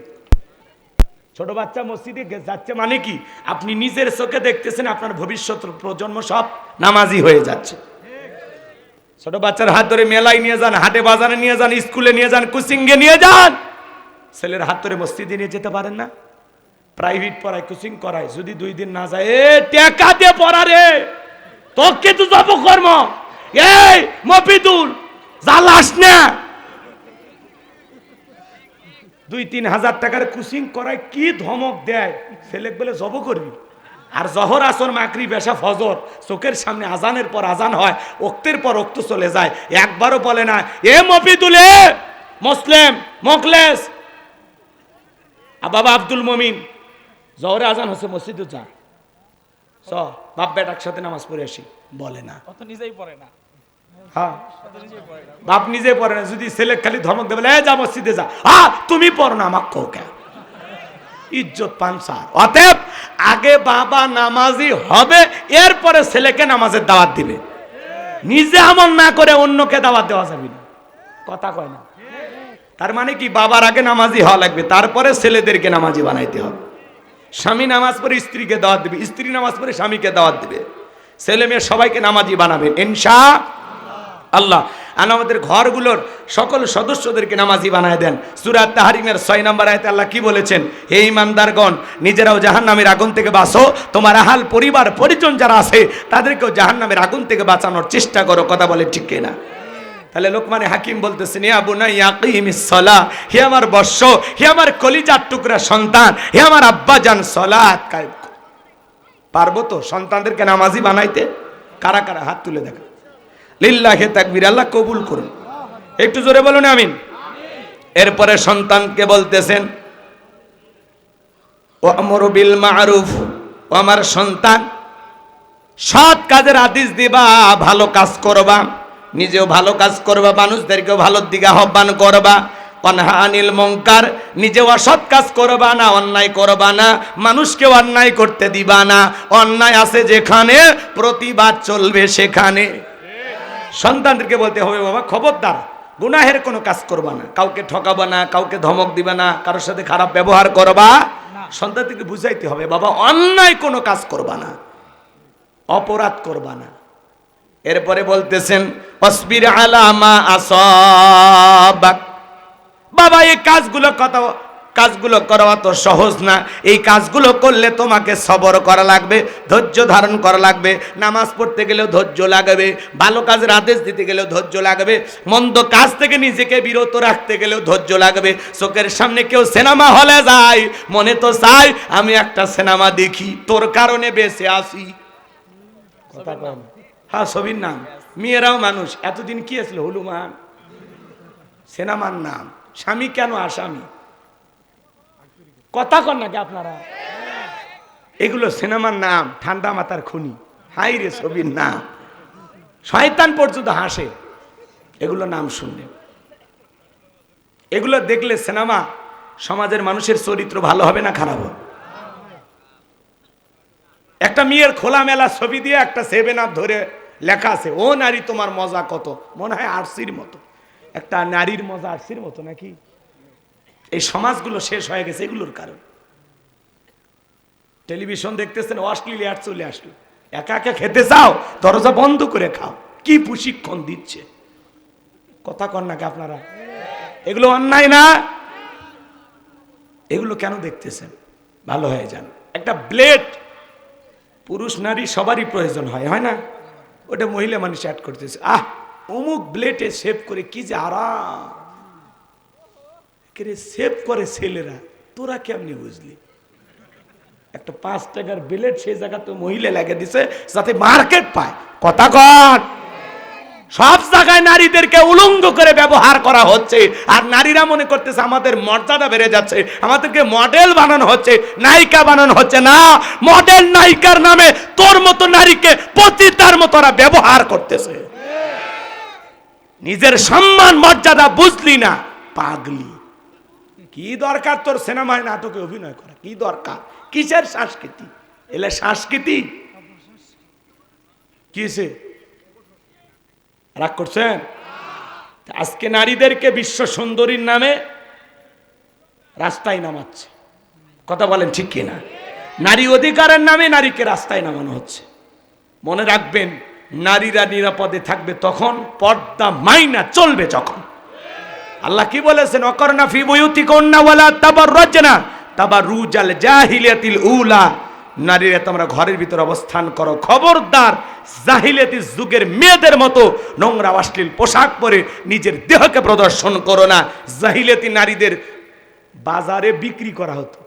ছোট বাচ্চা মসজিদে যাচ্ছে মানে কি? আপনি নিজের চোখে দেখতেছেন আপনার ভবিষ্যৎ প্রজন্ম সব নামাজি হয়ে যাচ্ছে। ছোট বাচ্চার হাত ধরে মেলায় নিয়ে যান, হাটে বাজারে নিয়ে যান, স্কুলে নিয়ে যান, কোচিংয়ে নিয়ে যান। ছেলের হাত ধরে মসজিদে নিয়ে যেতে পারেন না? প্রাইভেট পড়ায়, কোচিং করায়, যদি 2 দিন না যায়, টাকা দিয়ে পড়া রে, তোকে তো যাব কর্ম, এই মফিদুল জ্বালাস না। 2-3 হাজার টাকার কোচিং করায় কি ধমক দেয়, ছেলে বলে জব করবি। আর জহর, আসর, মাগরিব, এশা, ফজর চোখের সামনে আজানের পর আজান হয়, ওক্তের পর ওক্ত চলে যায়, একবারও বলে না এ মফিদুল, এ মুসলিম, মুখলেস, বাবা আব্দুল মমিন, জহরে আজান হচ্ছে, মসজিদে যা, বাপ বেটা একসাথে নামাজ পড়ে আসি, বলে না। নিজেই পড়ে না। হ্যাঁ, বাপ নিজে পড়ে না। যদি ছেলে খালি ধমক দেবে, যা মসজিদে যা, তুমি পড়ো না, আমাকে কো কে? ইজ্জত পানসার। অতএব আগে বাবা নামাজি হবে, এরপরে ছেলেকে নামাজের দাওয়াত দিবে। নিজে আমল না করে অন্যকে দাওয়াত দেওয়া যাবে না, কথা কয় না। তার মানে কি, বাবার আগে নামাজি হওয়া লাগবে, তারপরে ছেলেদেরকে নামাজি বানাইতে হবে। স্বামী নামাজ পড়ে স্ত্রীকে দাওয়াত দিবে, স্ত্রী নামাজ পড়ে স্বামীকে দাওয়াত দিবে, ছেলে মেয়ে সবাইকে নামাজি বানাবেন ইনশাআল্লাহ। আর আমাদের ঘরগুলোর সকল সদস্যদেরকে নামাজি বানায় দেন। সূরা তাহরিমের 6 নম্বর আয়াতে আল্লাহ কি বলেছেন? হে ঈমানদারগণ, নিজেরাও জাহান্নামের আগুন থেকে বাঁচো, তোমার আহাল পরিবার পরিজন যারা আছে তাদেরকেও জাহান্নামের আগুন থেকে বাঁচানোর চেষ্টা করো। কথা বলে ঠিক কিনা? তাহলে লোকমানে হাকিম বলতেছেন, ইয়া বুনাইয়া আকিমিস সালাহ, হে আমার বৎস, হে আমার কলিজার টুকরা সন্তান, হে আমার আব্বাজান, সালাত কায়েম করো। পারবো তো সন্তানদেরকে নামাজি বানাইতে? কারা কারা হাত তুলে দেখা। লিল্লাহি তাকবীর, আল্লাহ কবুল করুন। একটু জোরে বলুন আমিন। এরপরে সন্তানকে বলতেছেন, ওয়ামরু বিল মারুফ, ও আমার সন্তান সৎ কাজের আদেশ দিবা, ভালো কাজ করবা, নিজেও ভালো কাজ করবা, মানুষদেরকেও ভালোর দিকে আহ্বান করবা। ওয়ানহা আনিল মুনকার, নিজেও অসৎ কাজ করবা না, অন্যায় করবা না, মানুষকেও অন্যায় করতে দিবা না। অন্যায় আছে যেখানে, প্রতিবাদ চলবে সেখানে। সন্তানদেরকে বলতে হবে, বাবা খবরদার গুনাহের কোনো কাজ করবা না, কাউকে ঠকাবা না, কাউকে ধমক দিবা না, কারোর সাথে খারাপ ব্যবহার করবা। সন্তানদেরকে বুঝাইতে হবে, বাবা অন্যায় কোনো কাজ করবা না, অপরাধ করবা না। এরপরে বলতেছেন, অসবির আলা মা আসাবাক, বাবা এই কাজগুলো করা তো সহজ না। এই কাজগুলো করলে তোমাকে সবর করা লাগবে, ধৈর্য ধারণ করা লাগবে। নামাজ পড়তে গেলেও ধৈর্য লাগবে, ভালো কাজের আদেশ দিতে গেলেও ধৈর্য লাগবে, মন্দ কাজ থেকে নিজেকে বিরত রাখতে গেলেও ধৈর্য লাগবে। চোখের সামনে কেউ সিনেমা হলে যায়, মনে তো চাই আমি একটা সিনেমা দেখি, তোর কারণে বেঁচে আসি। কথা কম, হ্যাঁ ছবির নাম, মেয়েরাও মানুষ। এতদিন কি আসলো হলুমান, সিনেমার নাম। স্বামী কেন আসামি? কথা কন নাকি আপনারা? এগুলো সিনেমার নাম, ঠান্ডা মাথার খুনি। হাই রে ছবির নাম, শয়তান পর্যন্ত হাসে এগুলো নাম শুনলে। এগুলো দেখলে সিনেমা, সমাজের মানুষের চরিত্র ভালো হবে না খারাপ হবে? একটা মেয়ের খোলামেলা ছবি দিয়ে একটা 7 আপ ধরে লেখা আছে, ও নারী তোমার মজা কত, মনে হয় আরসির মতো। একটা নারীর মজা আরসির মতো নাকি? এই সমাজগুলো শেষ হয়ে গেছে এগুলোর কারণ। টেলিভিশন দেখতেছেন, অশ্লীল অ্যাড চলে আসলো। একা একা খেতে চাও, দরজা বন্ধ করে খাও। কি প্রশিক্ষণ দিচ্ছে, কথা কন নাকি আপনারা? এগুলো অন্যায় না? এগুলো কেন দেখতেছেন? ভালো হয়ে যান। একটা ব্লেড পুরুষ নারী সবারই প্রয়োজন হয়, হয় না? ওটা মহিলা মানুষ অ্যাড করতেছে, অমুক ব্লেডে সেভ করে কি যে আরাম সেভ করে ছেলেরা, তোরা কেমনি বুঝলি? একটা 5 টাকার ব্লেড সেই জায়গাতে মহিলা লাগিয়ে দিছে যাতে মার্কেট পায়। কথা কন। সব জায়গায় নারীদেরকে উলঙ্গ করে ব্যবহার করা হচ্ছে, আর নারীরা মনে করতেছে আমাদের মর্যাদা বেড়ে যাচ্ছে, আমাদেরকে মডেল বানানো হচ্ছে, নায়িকা বানানো হচ্ছে। না, মডেল নায়িকার নামে তোর মতো নারীকে পতিতার মতো ওরা ব্যবহার করতেছে। নিজের সম্মান মর্যাদা বুঝলি না, পাগলি। কি দরকার তোর সিনেমায় নাটকে অভিনয় করা? কি দরকার? কিসের সংস্কৃতি? এলে সংস্কৃতি কিসে? রাগ করছেন? আজকে নারীদেরকে বিশ্ব সুন্দরীর নামে রাস্তায় নামাচ্ছে। কথা বলেন ঠিক কিনা? নারী অধিকারের নামে নারীকে রাস্তায় নামানো হচ্ছে। মনে রাখবেন, নারীরা নিরাপদে থাকবে তখন, পর্দা মাইনা চলবে যখন। আল্লাহ কি বলেছেন? অকরনা ফি বুয়ুতিকুন্না ওয়ালা তাবাররাজনা তাবাররুজাল জাহিলিয়াতিল উলা, নারীরা তোমরা ঘরের ভিতর অবস্থান করো, খবরদার জাহিলিয়াতি যুগের মেয়েদের মতো নোংরা অশ্লীল পোশাক পরে নিজের দেহকে প্রদর্শন করো না। জাহিলিয়াতি নারীদের বাজারে বিক্রি করা হতো,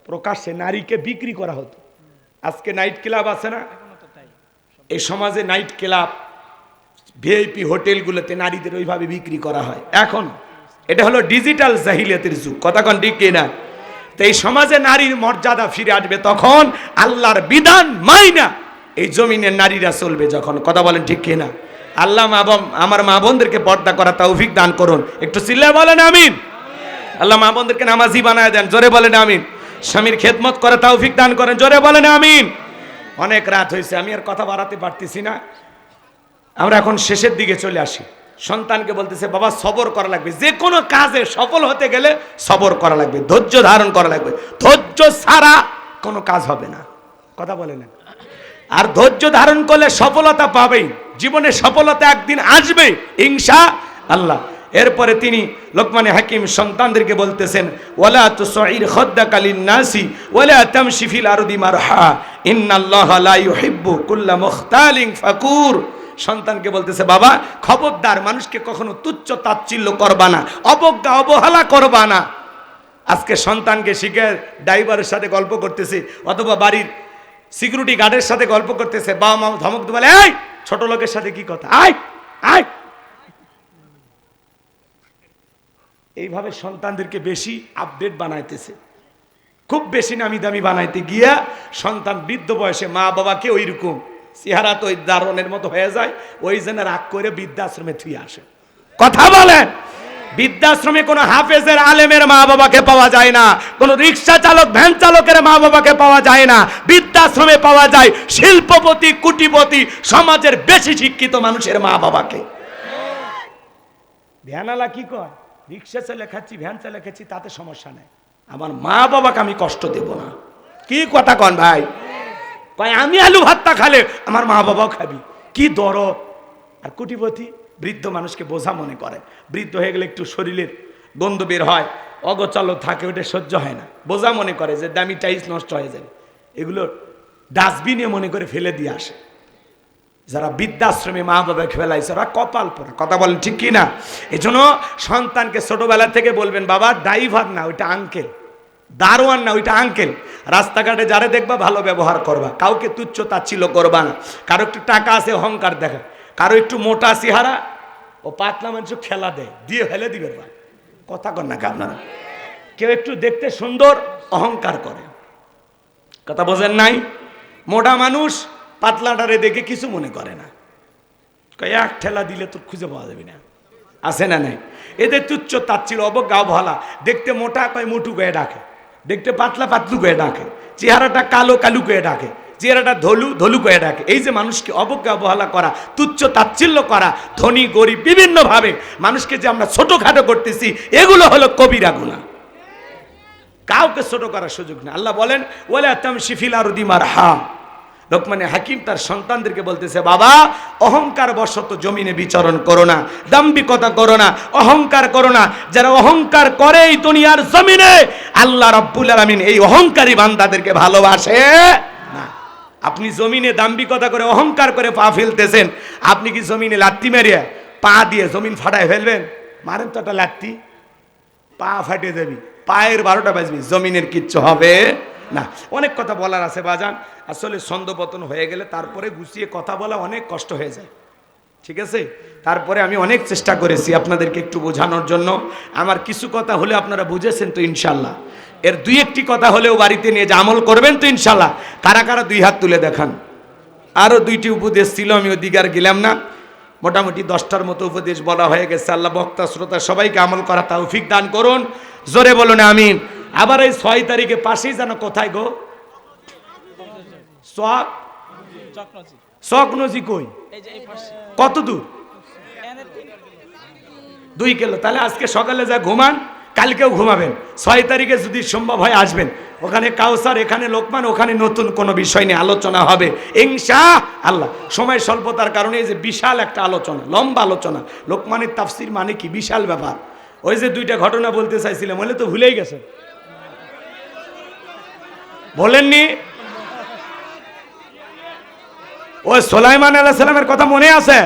প্রকাশ্যে নারীকে বিক্রি করা হতো। আজকে নাইট ক্লাব আছে না? এই সমাজে নাইট ক্লাব, ভিআইপি হোটেলগুলোতে নারীদের ওইভাবে বিক্রি করা হয় এখন। এটা হলো ডিজিটাল জাহিলিয়াতের যুগ। কথা কন ঠিক কিনা? তো এই সমাজে নারীর মর্যাদা ফিরে আসবে তখন, আল্লাহর বিধান মাইনা এই জমিনের নারীরা চলবে যখন। কথা বলেন ঠিক কিনা? আল্লাহ আমার মা বোনদেরকে পর্দা করা তৌফিক দান করুন। একটু চিল্লায় বলেন আমিন। আল্লাহ মা বোনদেরকে নামাজি বানায় দেন, জোরে বলেন আমিন। স্বামীর খেদমত করে তৌফিক দান করেন, জোরে বলেন আমিন। অনেক রাত হয়েছে, আমি আর কথা বাড়াতে পারতেছি না, আমরা এখন শেষের দিকে চলে আসি। সন্তানকে বলতেছে বাবা সবর করা লাগবে, যে কোনো কাজে সফল হতে গেলে সবর করা লাগবে, ধৈর্য ধারণ করা লাগবে, ধৈর্য ছাড়া কোনো কাজ হবে না, কথা বলে না। আর ধৈর্য ধারণ করলে সফলতা পাবেই, জীবনে সফলতা একদিন আসবে ইনশাআল্লাহ। এরপরে তিনি লোকমানে হাকিম সন্তানদেরকে বলতেছেন ওয়ালা তুসাইর খাদ্দাকা লিন-নাসি ওয়ালা তামশি ফিল আরদি মারহা ইন্নাল্লাহা লা ইউহিব্বু কুল্লা মুখতালিন ফাকুর। সন্তানকে বলতেছে বাবা খবরদার, মানুষকে কখনো তুচ্ছ তাচ্ছিল্য করবা না, অবজ্ঞা অবহেলা করবা না। আজকে সন্তানকে শিখে ড্রাইভারের সাথে গল্প করতেছে অথবা বাড়ির সিকিউরিটি গার্ডের সাথে গল্প করতেছে, বাবা মা ধমক দিয়ে বলে এই ছোট লোকের সাথে কি কথা, আয় আয়। এইভাবে সন্তানদেরকে বেশি আপডেট বানাইতেছে, খুব বেশি নামি দামি বানাইতে গিয়া সন্তান বৃদ্ধ বয়সে মা বাবাকে ওই রকম চেহারা তো ওই দারণের মতো হয়ে যায়, ওই জন্য রাগ করে বৃদ্ধাশ্রমে থুয়ে আসে। কথা বলেন, বৃদ্ধাশ্রমে কোনো হাফেজের আলেমের মা বাবাকে পাওয়া যায় না, কোনো রিক্সা চালক ভ্যান চালকের মা বাবাকে পাওয়া যায় না, বৃদ্ধাশ্রমে পাওয়া যায় শিল্পপতি কোটিপতি সমাজের বেশি শিক্ষিত মানুষের মা বাবাকে। ভ্যানালা কি কয়, রিক্সা চালে খাচ্ছি ভ্যান চালে খাচ্ছি তাতে সমস্যা নেই, আমার মা বাবাকে আমি কষ্ট দেব না। কি কথা কন ভাই, কয় আমি আলু ভাতটা খালে আমার মা বাবাও খাবি, কি দরদ। আর কোটিপতি বৃদ্ধ মানুষকে বোঝা মনে করে, বৃদ্ধ হয়ে গেলে একটু শরীরের গন্ধ বের হয়, অগোচলো থাকে, ওটা সহ্য হয় না, বোঝা মনে করে যে দামি টাইলস নষ্ট হয়ে যাবে, এগুলো ডাস্টবিনে মনে করে ফেলে দিয়ে আসে। যারা বৃদ্ধাশ্রমে মা বাবাকে ফেলাইছে ওরা কপাল পড়া, কথা বলেন ঠিক কি না। এজন্য সন্তানকে ছোটবেলা থেকে বলবেন বাবা ড্রাইভার না ওইটা আঙ্কেল, দারোয়ান না ওইটা আঙ্কেল। রাস্তাঘাটে যারা দেখবা ভালো ব্যবহার করবা, কাউকে তুচ্ছ তাচ্ছিল্য করবা না। কারো একটু টাকা আছে অহংকার দেখা, কারো একটু মোটা চেহারা ও পাতলা মানুষ খেলা দেয়, দিয়ে ফেলে দিবে ভাই, কথা কন না আপনারা। কেউ একটু দেখতে সুন্দর অহংকার করে, কথা বোঝেন নাই। মোটা মানুষ পাতলাটারে দেখে কিছু মনে করে না, এক ঠেলা দিলে তো খুঁজে পাওয়া যাবে না, আছে না নাই। এদের তুচ্ছ তাচ্ছিল্য অবজ্ঞা অবহেলা, দেখতে মোটা কয় মোটু কয়ে ডাকে, দেখতে পাতলা পাতলু কয়ে ডাকে, চেহারাটা কালো কালু কয়ে ডাকে, চেহারাটা ধলু ধলু কয়ে ডাকে। এই যে মানুষকে অবজ্ঞা অবহেলা করা, তুচ্ছ তাচ্ছিল্য করা, ধনী গরিব বিভিন্নভাবে মানুষকে যে আমরা ছোটখাটো করতেছি, এগুলো হলো কবিরা গুনাহ। কাউকে ছোট করার সুযোগ নেই। আল্লাহ বলেন ওয়ালা তামশি ফিল আরদি মারহা। লোকমানে হাকিম তার সন্তানদেরকে বলতেছে বাবা অহংকার বশত জমিনে বিচরণ করো না, দাম্ভিকতা করো না, অহংকার করো না। যারা অহংকার করে এই দুনিয়ার জমিনে আল্লাহ রাব্বুল আলামিন এই অহংকারী বান্দাদেরকে ভালোবাসে না। আপনি জমিনে দাম্ভিকতা করে অহংকার করে পা ফেলতেছেন, আপনি কি জমিনে লাত্তি মেরে পা দিয়ে জমিন ফাটায় ফেলবেন? মারেন তো একটা লাত্তি, পা ফাটে যাবি, পায়ের 12টা বাজবি, জমিনের কিচ্ছু হবে না। অনেক কথা বলার আছে বাজান, আসলে ছন্দপতন হয়ে গেলে তারপরে গুছিয়ে কথা বলা অনেক কষ্ট হয়ে যায়, ঠিক আছে। তারপরে আমি অনেক চেষ্টা করেছি আপনাদেরকে একটু বোঝানোর জন্য। আমার কিছু কথা হলে আপনারা বুঝেছেন তো ইনশাল্লাহ, এর দুই একটি কথা হলেও বাড়িতে নিয়ে যে আমল করবেন তো ইনশাল্লাহ। কারা কারা 2 হাত তুলে দেখান। আরও 2টি উপদেশ ছিল, আমি ওদিকে আর গেলাম না। মোটামুটি 10টার মতো উপদেশ বলা হয়ে গেছে। আল্লাহ বক্তা শ্রোতা সবাইকে আমল করা তৌফিক দান করুন, জোরে বলুন আমিন। আবার এই 6 তারিখে পাশেই যেন কোথায় গো চকনজি কই, কত দূর? 2 কিলো। তাহলে আজকে সকালে যা ঘুমান, কালকেও ঘুমাবেন। 6 তারিখে যদি সম্ভব হয় আসবেন। ওখানে কাউসার, এখানে লোকমান, ওখানে নতুন কোনো বিষয় নিয়ে আলোচনা হবে ইনশাআল্লাহ। সময় স্বল্পতার কারণে এই যে বিশাল একটা আলোচনা, লম্বা আলোচনা। লোকমানের তাফসীর মানে কি বিশাল ব্যাপার। ওই যে 2টা ঘটনা বলতে চাইছিলাম, বলে তো ভুলেই গেছে, বলেননি? ও সুলাইমান আলাইহিস সালামের কথা মনে আছে?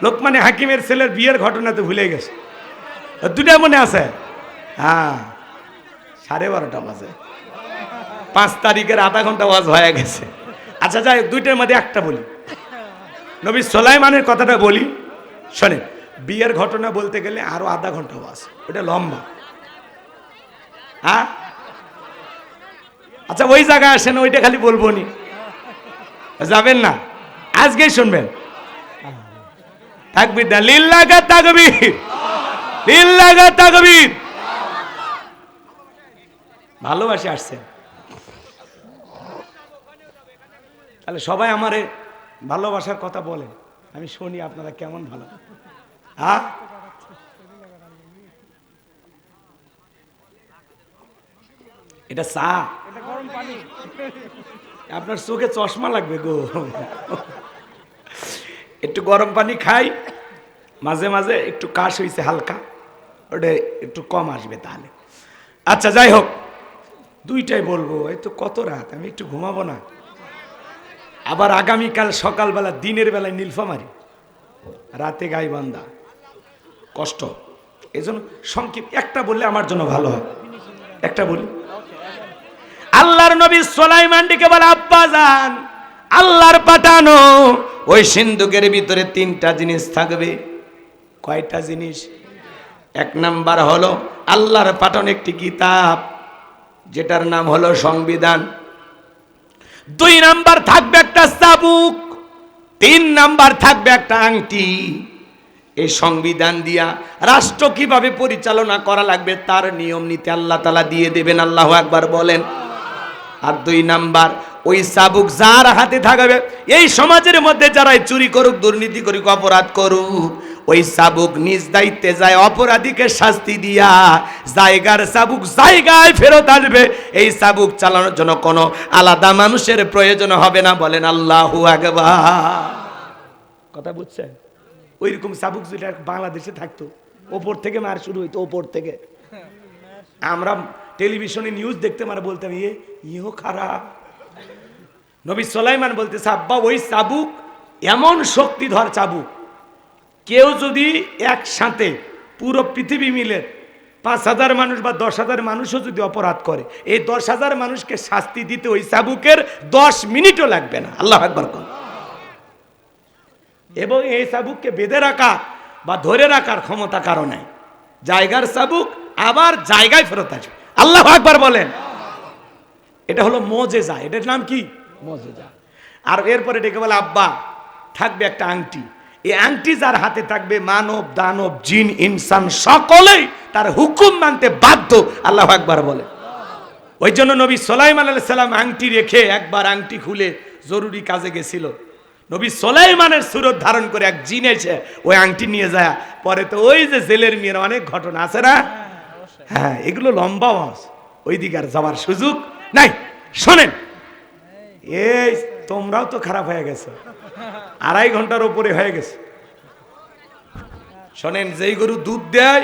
লোকমানে হাকিমের ছেলের বিয়ের ঘটনা তো ভুলে গেছে। 2টা মনে আছে? হ্যাঁ, 12:30 বাজে, 5 তারিখের আধা ঘন্টা ওয়াজ হয়ে গেছে। আচ্ছা যাই, 2টার মধ্যে একটা বলি, নবী সুলাইমানের কথাটা বলি শোনেন। বিয়ের ঘটনা বলতে গেলে আরো আধা ঘন্টা ওয়াজ, ওটা লম্বা। হ্যাঁ আচ্ছা, ওই জায়গায় আসেন, ওইটা খালি বলবো নি, যাবেন না, আজকেই শুনবেন। তাকবীর দেন, লিল্লাহি তাকবীর, লিল্লাহি তাকবীর। ভালোবাসে আসছেন, তাহলে সবাই আমারে ভালোবাসার কথা বলেন, আমি শুনি আপনারা কেমন ভালো। হ্যাঁ, এটা চা, আপনার চোখে চশমা লাগবে গো। একটু গরম পানি খাই, মাঝে মাঝে একটু কাশ হয়েছে হালকা, ওটা একটু কম আসবে তাহলে। আচ্ছা যাই হোক, দুইটাই বলবো, এই তো কত রাত, আমি একটু ঘুমাবো না? আবার আগামীকাল সকালবেলা দিনের বেলায় নীলফামারি, রাতে গাইবান্ধা, কষ্ট। এই জন্য সংক্ষিপ্ত একটা বললে আমার জন্য ভালো হয়, একটা বলি। আল্লাহর নবী সুলাইমানকে বলে, আব্বা জান, আল্লাহর পাঠানো ওই সিন্ধুকের ভিতরে তিনটা জিনিস থাকবে। কয়টা জিনিস? এক নাম্বার হলো আল্লাহর পাঠানো একটি কিতাব, যেটার নাম হলো সংবিধান। দুই নাম্বার থাকবে একটা চাবুক, তিন নাম্বার থাকবে একটা আংটি। এই সংবিধান দিয়া রাষ্ট্র কিভাবে পরিচালনা করা লাগবে তার নিয়ম নীতি আল্লাহ তাআলা দিয়ে দেবেন। আল্লাহু আকবার বলেন। আর দুই নাম্বার, ওই চাবুক যার হাতে থাকবে, এই সমাজের মধ্যে যারাই চুরি করুক, দুর্নীতি করুক, অপরাধ করুক, ওই চাবুক নিজ দায়িত্বে যায় অপরাধীকে শাস্তি দিয়া জায়গার চাবুক জায়গায় ফেরত আসবে। এই চাবুক চালানোর জন্য কোনো আলাদা মানুষের প্রয়োজন হবে না। বলেন আল্লাহু আকবার। কথা বুঝছেন? ওইরকম চাবুক যদি বাংলাদেশে থাকতো, ওপর থেকে মার শুরু হইতো, ওপর থেকে। আমরা টেলিভিশনে নিউজ দেখতে মারা বলতাম, ইও খারাপ। নবী সুলাইমান বলতেছে, আব্বা ওই চাবুক এমন শক্তিধর চাবুক, কেউ যদি একসাথে পুরো পৃথিবী মিলে ৫,০০০ মানুষ বা ১০,০০০ মানুষও যদি অপরাধ করে, এই ১০,০০০ মানুষকে শাস্তি দিতে ওই চাবুকের ১০ মিনিটও লাগবে না। আল্লাহু আকবার। এবং এই চাবুককে বেঁধে রাখা বা ধরে রাখার ক্ষমতা কারো নাই। জায়গার চাবুক আবার জায়গায় ফেরত আসবে। আল্লাহু আকবার বলেন। এটা হলো মুজিজা। এটার নাম কি? মুজিজা। আর এরপরে ডেকে বলে, আব্বা থাকবে একটা আংটি। এই আংটি যার হাতে থাকবে, মানব দানব জিন ইনসান সকলেই তার হুকুম মানতে বাধ্য। আল্লাহু আকবার বলে। ওই জন্য নবী সুলাইমান আলাইহিস সালাম আংটি রেখে একবার আংটি খুলে জরুরি কাজে গেছিল। নবী সুলাইমানের সুরত ধারণ করে এক জিন এসে ওই আংটি নিয়ে যায়। পরে তো ওই যে জেলের মেয়ের অনেক ঘটনা আছে না? হ্যাঁ, এগুলো লম্বা ওয়াজ, ওই দিকে আর যাওয়ার সুযোগ নাই। শোনেন, এই তোমরাও তো খারাপ হয়ে গেছে, ২.৫ ঘন্টার উপরে হয়ে গেছে। শোনেন, যেই গরু দুধ দেয়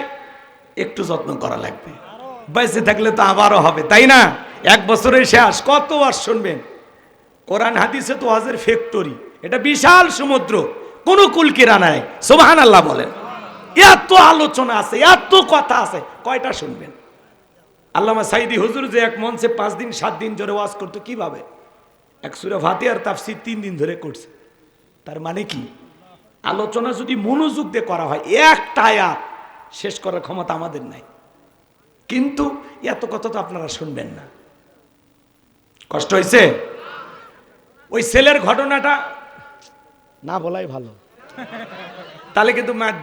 একটু যত্ন করা লাগবে, বেঁচে থাকলে তো আবারও হবে, তাই না? ১ বছরে শেষ, কত ওয়াজ শুনবেন? কোরআন হাদিসে তো ওয়াজের ফ্যাক্টরি, এটা বিশাল সমুদ্র, কোনো কুলকিরা নাই। সুবহানাল্লাহ বলেন। এত আলোচনা আছে, এত কথা আছে, কয়টা শুনবেন? আল্লামা সাইদি হুজুর যে এক মঞ্চে ৫ দিন ৭ দিন ধরে ওয়াজ করতো, কিভাবে? এক সূরা ফাতিহার তাফসীর ৩ দিন ধরে করছে। তার মানে কি? আলোচনা যদি মনোযোগ দিয়ে করা হয়, একটা আয়াত শেষ করার ক্ষমতা আমাদের নাই। কিন্তু এত কথা তো আপনারা শুনবেন না। কষ্ট হয়েছে? ওই ছেলের ঘটনাটা না বলাই ভালো, তাহলে কিন্তু মার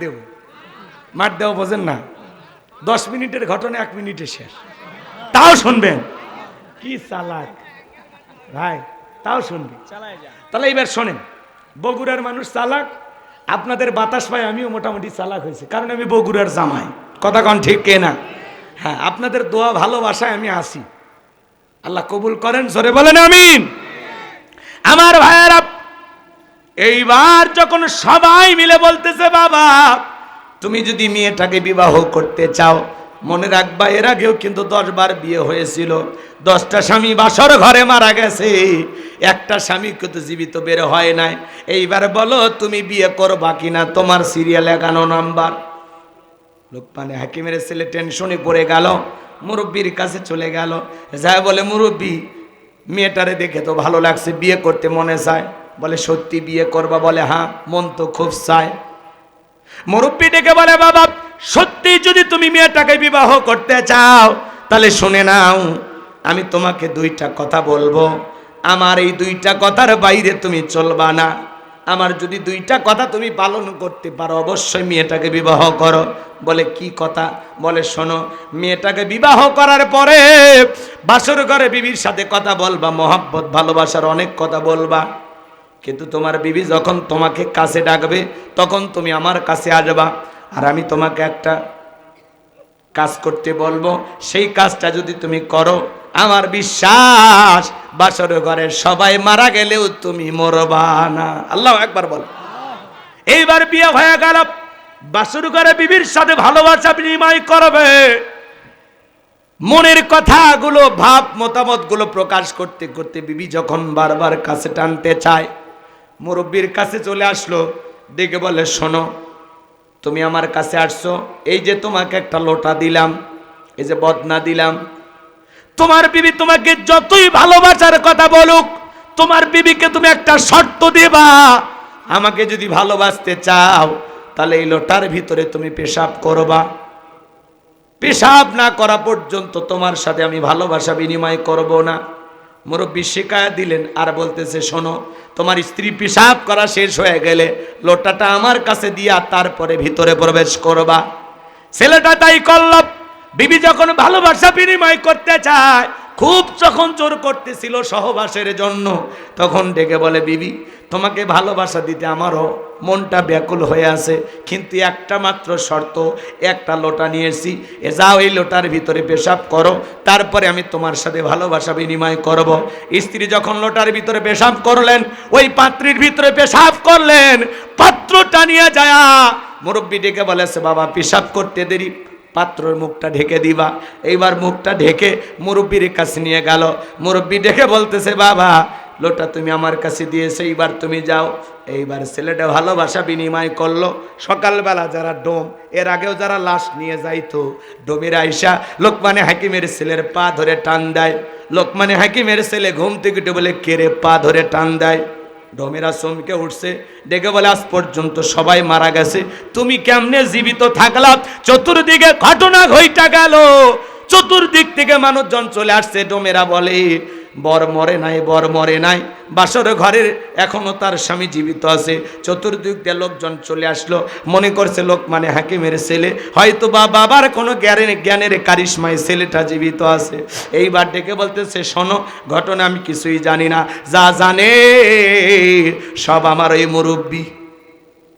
দেব বোঝেন না। 10 মিনিটের ঘটনা 1 মিনিটে শেষ, তাও শুনবেন। কি চালাক ভাই, তাও শুনবেন। তাহলে এবার শোনেন, বগুড়ার মানুষ চালাক, আপনাদের বাতাস পায় আমিও মোটামুটি চালাক হয়েছে, কারণ আমি বগুড়ার জামাই। কথা কন ঠিক কে না? হ্যাঁ, আপনাদের দোয়া ভালোবাসায় আমি আসি, আল্লাহ কবুল করেন, জোরে বলেন আমিন। আমার ভাইয়েরা, এইবার যখন সবাই মিলে বলতেছে, বাবা তুমি যদি মেয়েটাকে বিবাহ করতে চাও, মনে রাখবা এর আগেও কিন্তু 10 বার বিয়ে হয়েছিল, 10টা স্বামী বাসর ঘরে মারা গেছে, একটা স্বামী কিন্তু জীবিত বের হয় নাই। এইবার বলো তুমি বিয়ে করবা কিনা, তোমার সিরিয়াল 11 নাম্বার। লোকমানে হাকিমের ছেলে টেনশনে পড়ে গেল, মুরব্বীর কাছে চলে গেল, যা বলে, মুরব্বী মেয়েটারে দেখে তো ভালো লাগছে, বিয়ে করতে মনে চায়। বলে সত্যি বিয়ে করবা? বলে হ্যাঁ, মন তো খুব চায়। মুরব্বী ডেকে বলে, বাবা সত্যি যদি তুমি মেয়েটাকে বিবাহ করতে চাও, তাহলে শুনে নাও, আমি তোমাকে 2টা কথা বলবো, আমার এই 2টা কথার বাইরে তুমি চলবা না। আমার যদি দুইটা কথা তুমি পালন করতে পারো অবশ্যই মেয়েটাকে বিবাহ করো। বলে কি কথা? বলে শোনো, মেয়েটাকে বিবাহ করার পরে বাসর ঘরে বিবির সাথে কথা বলবা, মহব্বত ভালোবাসার অনেক কথা বলবা, কিন্তু তোমার বিবি যখন তোমাকে কাছে ডাকবে তখন তুমি আমার কাছে আসবা, আর আমি তোমাকে একটা কাজ করতে বলবো, সেই কাজটা যদি তুমি করো আমার বিশ্বাস বাসর ঘরের সবাই মারা গেলেও তুমি মরবা না। আল্লাহু আকবার বল। এইবার বিয়ে হয়ে গেল, বাসর ঘরে বিবির সাথে ভালোবাসা বিনিময় করবে, মনের কথাগুলো ভাব মতামত গুলো প্রকাশ করতে করতে বিবি যখন বারবার কাছে টানতে চায়, মুরব্বির কাছে চলে আসলো, ডেকে বলে শোনো, তুমি আমার কাছে আসছো, এই যে তোমাকে একটা লোটা দিলাম, এই যে বদনা দিলাম, তোমার বিবি তোমাকে যতই ভালোবাসার কথা বলুক, তোমার বিবিকে তুমি একটা শর্ত দেবা, আমাকে যদি ভালোবাসতে চাও তাহলে এই লোটার ভিতরে তুমি পেশাব করবা, পেশাব না করা পর্যন্ত তোমার সাথে আমি ভালোবাসা বিনিময় করব না। মুরব্বী শিকায়ত দিলেন আর বলতেছে শোনো, তোমার স্ত্রী পেশাব করা শেষ হয়ে গেলে লোটাটা আমার কাছে দিয়া তারপরে ভিতরে প্রবেশ করবা। ছেলেটা তাই করল। বিবি যখন ভালোবাসা বিনিময় করতে চায়, খুব যখন জোর করতেছিল সহবাসের জন্য, তখন ডেকে বলে বিবি তোমাকে ভালোবাসা দিতে আমারও মনটা ব্যাকুল হয়ে আছে, কিন্তু একটা মাত্র শর্ত, একটা লোটা নিয়েছি, এ যাও এই লোটার ভিতরে পেশাব করো, তারপরে আমি তোমার সাথে ভালোবাসা বিনিময় করব। স্ত্রী যখন লোটার ভিতরে পেশাব করলেন, ওই পাত্রের ভিতরে পেশাব করলেন, পাত্রটা নিয়ে যায় মুরব্বী ডেকে বলেছে বাবা পেশাব করতে দেরি, পাত্রের মুখটা ঢেকে দিবা। এইবার মুখটা ঢেকে মুরব্বীর কাছে নিয়ে গেল, মুরব্বী ডেকে বলতেছে বাবা লোটা তুমি আমার কাছে দিয়েছে, এইবার তুমি যাও। এইবার ছেলেটা ভালোবাসা বিনিময় করলো। সকালবেলা যারা ডোম, এর আগেও যারা লাশ নিয়ে যাইতো, ডোমের আইসা লোকমানে হাকিমের ছেলের পা ধরে টান দেয়। লোকমানে হাকিমের ছেলে ঘুম থেকে উঠে বলে কেরে পা ধরে টান দেয়। ডোমেরা চমকে উঠছে, ডেকে বলে আজ পর্যন্ত সবাই মারা গেছে, তুমি কেমনে জীবিত থাকলা? চতুর্দিকে ঘটনা ঘইটা গেল, চতুর্দিক থেকে মানুষজন চলে আসছে। ডোমেরা বলে বর মরে নাই, বর মরে নাই, বাসর ঘরের এখনো তার স্বামী জীবিত আছে। চতুর্দিক দিয়ে লোকজন চলে আসলো, মনে করছে লোকমানে হাকিমের ছেলে, হয়তো বা বাবার কোনো জ্ঞানের কারিশমায় ছেলেটা জীবিত আছে। এইবার ডেকে বলতেছে শোনো, ঘটনা আমি কিছুই জানি না, যা জানে সব আমার ওই মুরব্বী,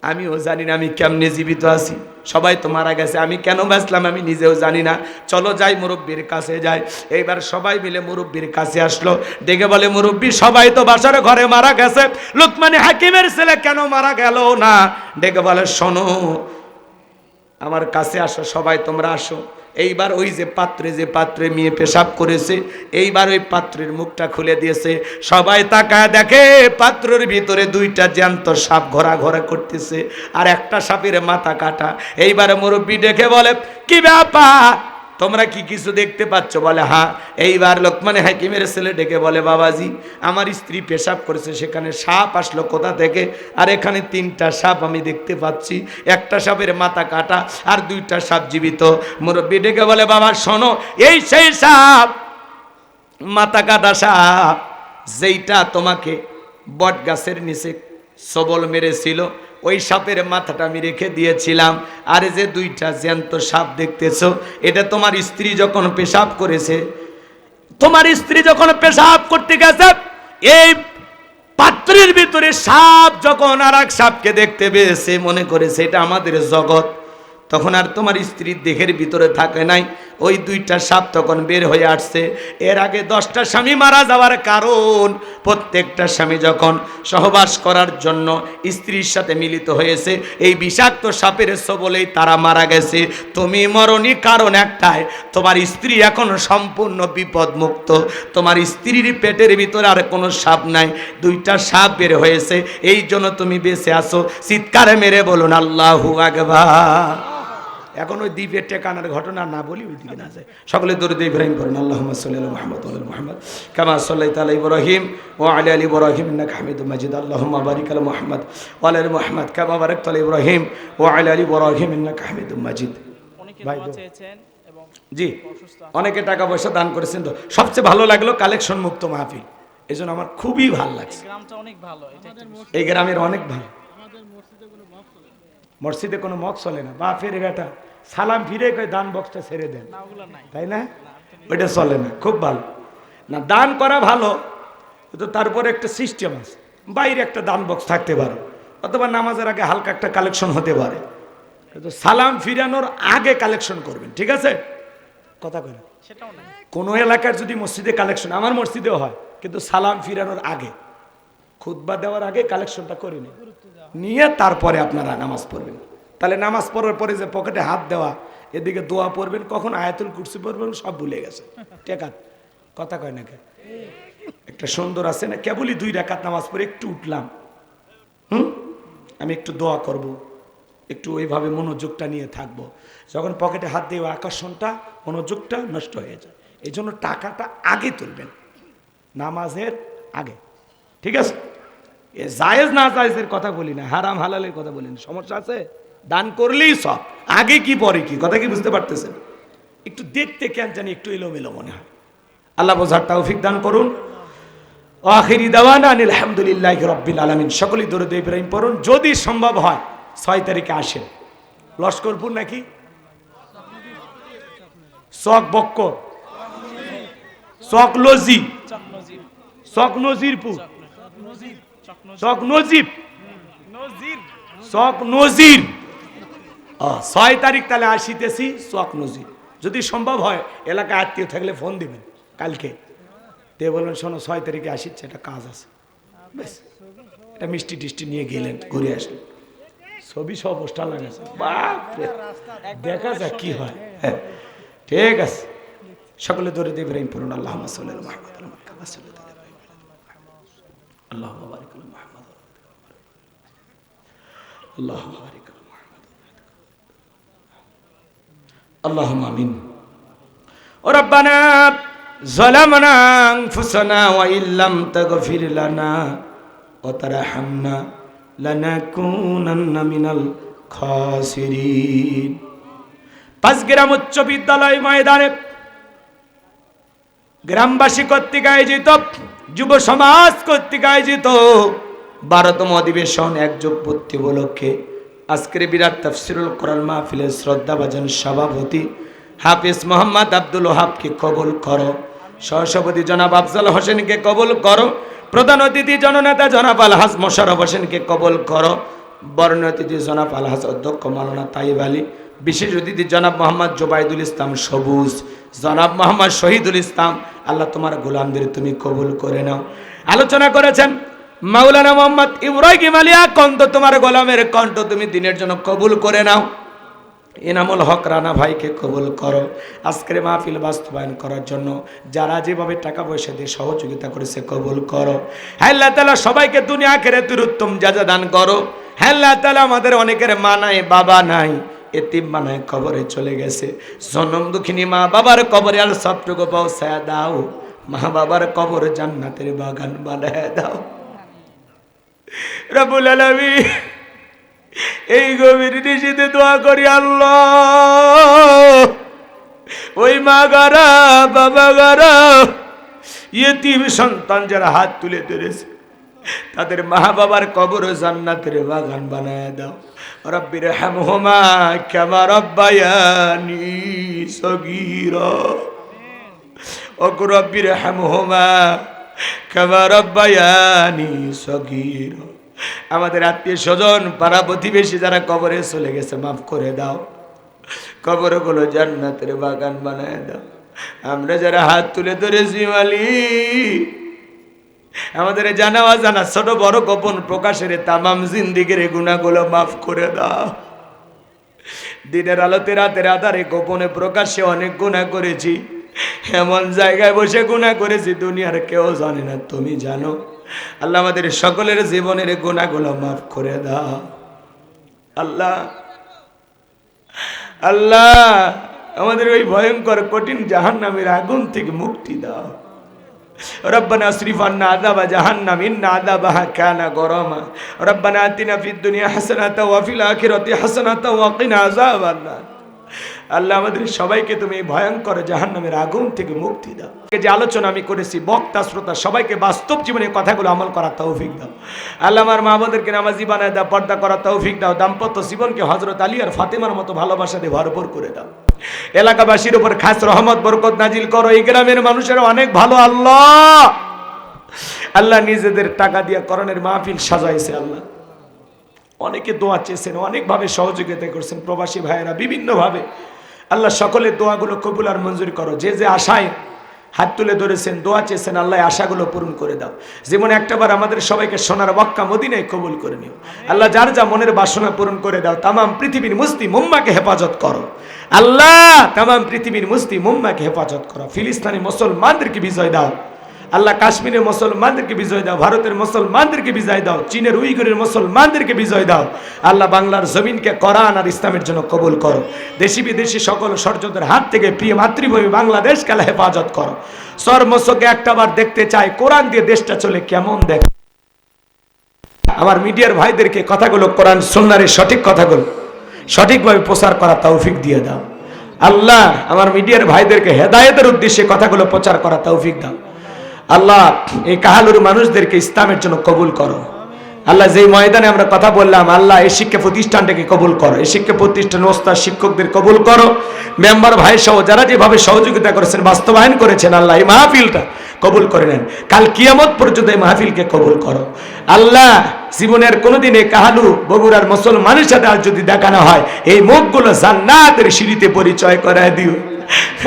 আমিও জানি না আমি কেমনে জীবিত আছি, সবাই তো মারা গেছে, আমি কেন বাঁচলাম আমি নিজেও জানি না, চলো যাই মুরব্বীর কাছে যাই। এইবার সবাই মিলে মুরব্বীর কাছে আসলো, ডেকে বলে মুরব্বী সবাই তো বাসার ঘরে মারা গেছে, লোকমানে হাকিমের ছেলে কেন মারা গেল না? ডেকে বলে শোনো আমার কাছে আসো, সবাই তোমরা আসো। এইবার ওই যে পাত্রে মেয়ে পেশাব করেছে, এইবার ওই পাত্রের মুখটা খুলে দিয়েছে। সবাই তাকায় দেখে পাত্রের ভিতরে দুইটা জ্যান্ত সাপ ঘোরাঘোরা করতেছে, আর একটা সাপের মাথা কাটা। এইবার মুরব্বী দেখে বলে কি ব্যাপার, তোমরা কি কিছু দেখতে পাচ্ছ? বলে হ্যাঁ। এইবার লোকমানে হাকিমের ছেলে ডেকে বলে বাবাজি আমার স্ত্রী পেশাব করেছে, সেখানে সাপ আসলো কোথা থেকে? আর এখানে তিনটা সাপ আমি দেখতে পাচ্ছি, একটা সাপের মাথা কাটা আর দুইটা সাপ জীবিত। মুরব্বী ডেকে বলে বাবা শোনো, এই সেই সাপ, মাথা কাটা সাপ, যেইটা তোমাকে বট গাছের নিচে সবল মেরেছিল, ওই সাপের মাথাটা আমি রেখে দিয়েছিলাম। আর যে দুইটা জ্যান্ত সাপ দেখতেছো, এটা তোমার স্ত্রী যখন পেশাব করেছে, তোমার স্ত্রী যখন পেশাব করতে গেছে, এই পাত্রের ভিতরে সাপ যখন আর এক সাপকে দেখতে পেয়েছে, মনে করেছে এটা আমাদের জগৎ, তখন আর তোমার স্ত্রীর দেহের ভিতরে থাকে নাই, ওই দুইটা সাপ তখন বের হয়ে আসছে। এর আগে 10টা স্বামী মারা যাওয়ার কারণ, প্রত্যেকটা স্বামী যখন সহবাস করার জন্য স্ত্রীর সাথে মিলিত হয়েছে, এই বিষাক্ত সাপের সবলেই তারা মারা গেছে। তুমি মরণী কারণ একটাই, তোমার স্ত্রী এখন সম্পূর্ণ বিপদমুক্ত, তোমার স্ত্রীর পেটের ভিতরে আর কোনো সাপ নাই, দুইটা সাপ বের হয়েছে, এই জন্য তুমি বেঁচে আছো। চিৎকারে মেরে বলুন আল্লাহু আকবার। এখন ওই দ্বীপের টেকানার ঘটনা না বলি, ওই দিকে না যায়। সকলে দরুদ ইব্রাহিম পড়েন, আল্লাহুম্মা সাল্লি আলা মুহাম্মদ ওয়া আলা মুহাম্মদ কামা সাল্লাইতা আলা ইব্রাহিম ওয়া আলা আলি ইব্রাহিম ইন্নাকা হামিদুম মাজিদ। আল্লাহুম্মা বারিক আলা মুহাম্মদ ওয়া আলা আলি মুহাম্মদ কামা বারাকতা আলা ইব্রাহিম ওয়া আলা আলি ইব্রাহিম ইন্নাকা হামিদুম মাজিদ। ভাই জি, অনেকে টাকা পয়সা দান করেছেন, তো সবচেয়ে ভালো লাগলো কালেকশন মুক্ত মাহফিল। এই জন্য আমার খুবই ভালো লাগছে। এই গ্রামের অনেক ভালো। মসজিদে কোনো মগ চলে না, বাপের বেটা সালাম ফিরে কয় দান বক্সটা ছেড়ে দেন, তাই না? ওইটা চলে না, খুব ভালো না। দান করা ভালো, কিন্তু তারপরে একটা সিস্টেম আছে। বাইরে একটা দান বক্স থাকতে পারে, অথবা নামাজের আগে হালকা একটা কালেকশন হতে পারে, কিন্তু সালাম ফিরানোর আগে কালেকশন করবেন, ঠিক আছে? কথা কয় না। কোনো এলাকার যদি মসজিদে কালেকশন, আমার মসজিদেও হয়, কিন্তু সালাম ফিরানোর আগে, খুতবা দেওয়ার আগে কালেকশনটা করে নিয়ে তারপরে আপনারা নামাজ পড়বেন। তাহলে নামাজ পড়ার পরে যে পকেটে হাত দেওয়া, এদিকে দোয়া পড়বেন, কখন আয়াতুল কুরসি পড়বেন সব ভুলে গেছে। টেকাত কথা কয় না কে? একটা সুন্দর আছে না, কেবলই 2 রাকাত নামাজ পড়ে একটু উঠলাম, আমি একটু দোয়া করব, একটু ওইভাবে মনোযোগটা নিয়ে থাকবো। যখন পকেটে হাত দিয়ে আকর্ষণটা, মনোযোগটা নষ্ট হয়ে যায়। এই জন্য টাকাটা আগে তুলবেন, নামাজের আগে, ঠিক আছে? এ জায়েজ না জায়েজের কথা বলি না, হারাম হালালের কথা বলি না, সমস্যা আছে? দান করলেই সব, আগে কি পরে কি, কথা কি বুঝতে পারতেছেন? একটু দেখতে কেন জানি একটু এলোমেলো মনে হয়। আল্লাহ বোঝার তৌফিক দান করুন। আখিরি দাওয়ানা আলহামদুলিল্লাহি রাব্বিল আলামিন। সকলেই দরুদ ইব্রাহিম পড়ুন। যদি সম্ভব হয় 6 তারিখে আসেন। লস্করপুর নাকি চক বক্কর, চক লজি, চক নজিরপুর, চক নজিব, চক নজির। 6 তারিখ তাহলে আসিতেছি চক নজির। যদি সম্ভব হয়, এলাকায় আত্মীয় থাকলে ফোন দিবেন কালকে, তে বলবেন শোনো 6 তারিখে আসিচ্ছে, একটা কাজ আছে, বেশ এটা মিষ্টি টিষ্টি নিয়ে গেলেন, ঘুরে আসলেন। ছবি সব পোস্টার লাগাছে, বাপরে, দেখা যাক কি হয়। হ্যাঁ ঠিক আছে, সকলে দরুদ ইব্রাহিম পড়ুন। আল্লাহুম্মা সাল্লি আলা মুহাম্মাদ ওয়া আলা কামা সাল্লাল্লাহু আলাইহি ওয়া সাল্লাম। আল্লাহুম্মা বারিক আলা মুহাম্মাদ, আল্লাহুম্মা বারিক আলা মুহাম্মাদ, আল্লাহুম্মা আমিন। ও রব্বানা যালামনা আনফুসানা ওয়া ইল্লাম তাগফির লানা ওয়া তারহামনা লানাকুনান্না মিনাল খাসিরিন। 5 গ্রাম উচ্চ বিদ্যালয় ময়দানে গ্রামবাসী কর্তৃক আয়োজিত, যুব সমাজ কর্তৃক আয়োজিত 12তম অধিবেশন এক যুগপূর্তি উপলক্ষে আজকের বিরাট তাফসিরুল কোরআন মাহফিলের শ্রদ্ধাভাজন সভাপতি হাফিজ মোহাম্মদ আব্দুল ওহাবকে কবুল করো, সহসভাপতি জনাব আফজাল হোসেনকে কবুল করো, প্রধান অতিথি জননেতা জনাব আলহাজ মোশাররফ হোসেনকে কবুল করো, বর্ণীয় অতিথি জনাব আলহাজ অধ্যক্ষ মাওলানা তাইব আলী, বিশেষ অতিথি জনাব মোহাম্মদ জোবাইদুল ইসলাম সবুজ, জনাব মোহাম্মদ শহীদুল ইসলাম। আল্লাহ তোমার গোলামদের তুমি কবুল করে নাও। আলোচনা করেছেন মাওলানা মোহাম্মদ ইব্রাহিম আলিয়া কণ্ঠ, তোমার গোলামের কণ্ঠ তুমি দিনের জন্য কবুল করে নাও। এনামুল হক রানা ভাইকে কবুল করো। আজকের মাহফিল বাস্তবায়ন করার জন্য যারা যেভাবে টাকা পয়সা দিয়ে সহযোগিতা করেছে কবুল করো। হ্যাঁ আল্লাহ তাআলা সবাইকে দুনিয়া আখিরাতের উত্তম জাযা দান করো। হ্যাঁ আল্লাহ তাআলা আমাদের অনেকের মা নাই, বাবা নাই, এতিম বানায় কবরে চলে গেছে, জনম দুঃখিনী মা বাবার কবরে আল সবটুকু পৌঁছায় দাও, মা বাবার কবর জান্নাতের বাগান বানায় দাও রব্বুল আলামিন। এই গভীর নিশীথে দোয়া করি আল্লাহ, ওই মা গারা বাবা গারা ইয়েতিম সন্তান যারা হাত তুলে ধরেছে, তাদের মা বাবার কবর জান্নাতের বাগান বানায় দাও। রব্বির হামহুমা কামা রাব্বায়ানি সগীরা, ও রব্বির হামহুমা কামা রাব্বায়ানি সগীরা। আমাদের আত্মীয় স্বজন পাড়া প্রতিবেশী যারা কবরে চলে গেছে মাফ করে দাও, কবরগুলো জান্নাতের বাগান বানায় দাও। আমরা যারা হাত তুলে ধরেছি মালিক, আমাদের জানা অজানা ছোট বড় গোপন প্রকাশের তামাম জিন্দিগির গুনাহগুলো মাফ করে দাও। দিনের আলোতে রাতের আধারে গোপনে প্রকাশ্যে অনেক গুনাহ করেছি, এমন জায়গায় বসে গুনাহ করেছি দুনিয়ার কেউ জানে না, তুমি জানো। আল্লাহ আমাদের সকলের জীবনের গুনাহগুলো মাফ করে দাও। আল্লাহ আল্লাহ আমাদের ওই ভয়ঙ্কর কঠিন জাহান্নামের আগুন থেকে মুক্তি দাও। রব্বানা আসরিফ আন্না আযাবা জাহান্নাম ইন্না আযাবাহা কানা গরামা। রব্বানা আতিনা ফিদ দুনিয়া হাসানাতাও ওয়া ফিল আখিরাতি হাসানাতাও ওয়া কিনা আযাবান্নার। আল্লাহ আমাদের সবাইকে তুমি এই ভয়ঙ্কর জাহান্নামের আগুন থেকে মুক্তি দাও। যে আলোচনা আমি করেছি, বক্তা শ্রোতা সবাইকে বাস্তব জীবনে কথাগুলো আমল করার তৌফিক দাও। আল্লাহ আমার মা বোনদেরকে নামাজি বানায় দাও, পর্দা করার তৌফিক দাও। দাম্পত্য জীবনকে হযরত আলী আর ফাতেমার মতো ভালোবাসা দিয়ে ভরপুর করে দাও। এলাকাবাসীর উপর খাস রহমত বরকত নাজিল করো। এই গ্রামের মানুষেরা অনেক ভালো আল্লাহ। আল্লাহ নিজেদের টাকা দিয়ে করণের মাহফিল সাজাইছে। আল্লাহ অনেকে দোয়া চেয়েছেন, অনেকভাবে সহযোগিতা করছেন, প্রবাসী ভাইয়েরা বিভিন্নভাবে। আল্লাহ সকলের দোয়াগুলো কবুল আর মঞ্জুর করো। যে যে আশায় হাত তুলে ধরেছেন, দোয়া চেয়েছেন, আল্লাহ আশাগুলো পূরণ করে দাও। যেমন একটাবার আমাদের সবাইকে সোনার মক্কা মদিনায় কবুল করে নিও। আল্লাহ যার যা মনের বাসনা পূরণ করে দাও। তামাম পৃথিবীর মুসলিম উম্মাকে হেফাজত করো আল্লাহ। তামাম পৃথিবীর মুসলিম উম্মাকে হেফাজত করো। ফিলিস্তিনি মুসলমানদেরকে বিজয় দাও আল্লাহ। কাশ্মীরের মুসলমানদেরকে বিজয় দাও। ভারতের মুসলমানদেরকে বিজয় দাও। চীনের উইগুরের মুসলমানদেরকে বিজয় দাও আল্লাহ। বাংলার জমিনকে কোরআন আর ইসলামের জন্য কবুল করো। দেশি বিদেশি সকল ষড়যন্ত্রের হাত থেকে প্রিয় মাতৃভূমি বাংলাদেশকে আল্লাহ হেফাজত করো। সর্বসকে একটাবার দেখতে চাই কোরআন দিয়ে দেশটা চলে কেমন দেখ। আমার মিডিয়ার ভাইদেরকে কথাগুলো কোরআন সুন্নাহর সঠিক কথাগুলো সঠিকভাবে প্রচার করা তৌফিক দিয়ে দাও আল্লাহ। আমার মিডিয়ার ভাইদেরকে হেদায়েতের উদ্দেশ্যে কথাগুলো প্রচার করা তৌফিক দাও আল্লাহ। এই কাহালুর মানুষদেরকে ইসলামের জন্য কবুল করো আল্লাহ। যেই ময়দানে আমরা কথা বললাম আল্লাহ, এই শিক্ষা প্রতিষ্ঠানটাকে কবুল করো। এই শিক্ষা প্রতিষ্ঠানের ওস্তাদ শিক্ষকদের কবুল করো। মেম্বার ভাই সহ যারা যেভাবে সহযোগিতা করেছেন, বাস্তবায়ন করেছেন আল্লাহ, এই মাহফিলটা কবুল করে নেন। কাল কিয়ামত পর্যন্ত এই মাহফিলকে কবুল করো আল্লাহ। জীবনের কোনোদিন এই কাহালু বগুড়ার মুসলমানের সাথে আর যদি দেখা না হয়, এই মুখগুলো জান্নাতের সিঁড়িতে পরিচয় করায় দিও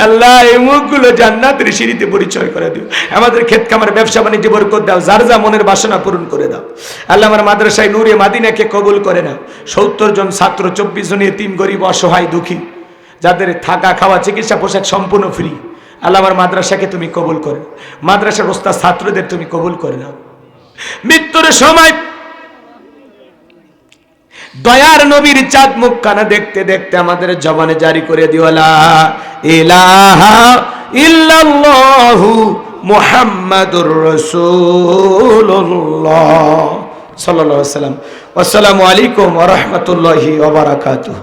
আল্লাহ। এই মুখগুলো জান্নাতের সিঁড়িতে পরিচয় করে দিও। আমাদের ক্ষেত খামার ব্যবসা বাণিজ্য বরকত দাও। যার যা মনের বাসনা পূরণ করে দাও আল্লাহ। আমার মাদ্রাসায় নূরে মাদিনাকে কবুল করে নাও। 70 জন ছাত্র, 24 জন এতিম গরিব অসহায় দুঃখী, যাদের থাকা খাওয়া চিকিৎসা পোশাক সম্পূর্ণ ফ্রি আল্লাহ। আমার মাদ্রাসাকে তুমি কবুল করে, মাদ্রাসার ওস্তাদ ছাত্রদের তুমি কবুল করে নাও। মৃত্যুর সময় দয়ার নবীর চাঁদ মুখ কানা দেখতে দেখতে আমাদের জবানে জারি করে দিও লা ইলাহা ইল্লাল্লাহু মুহাম্মাদুর রাসূলুল্লাহ সাল্লাল্লাহু আলাইহি ওয়াসাল্লাম। আসসালামু আলাইকুম ওয়া রাহমাতুল্লাহি ওয়া বারাকাতুহু।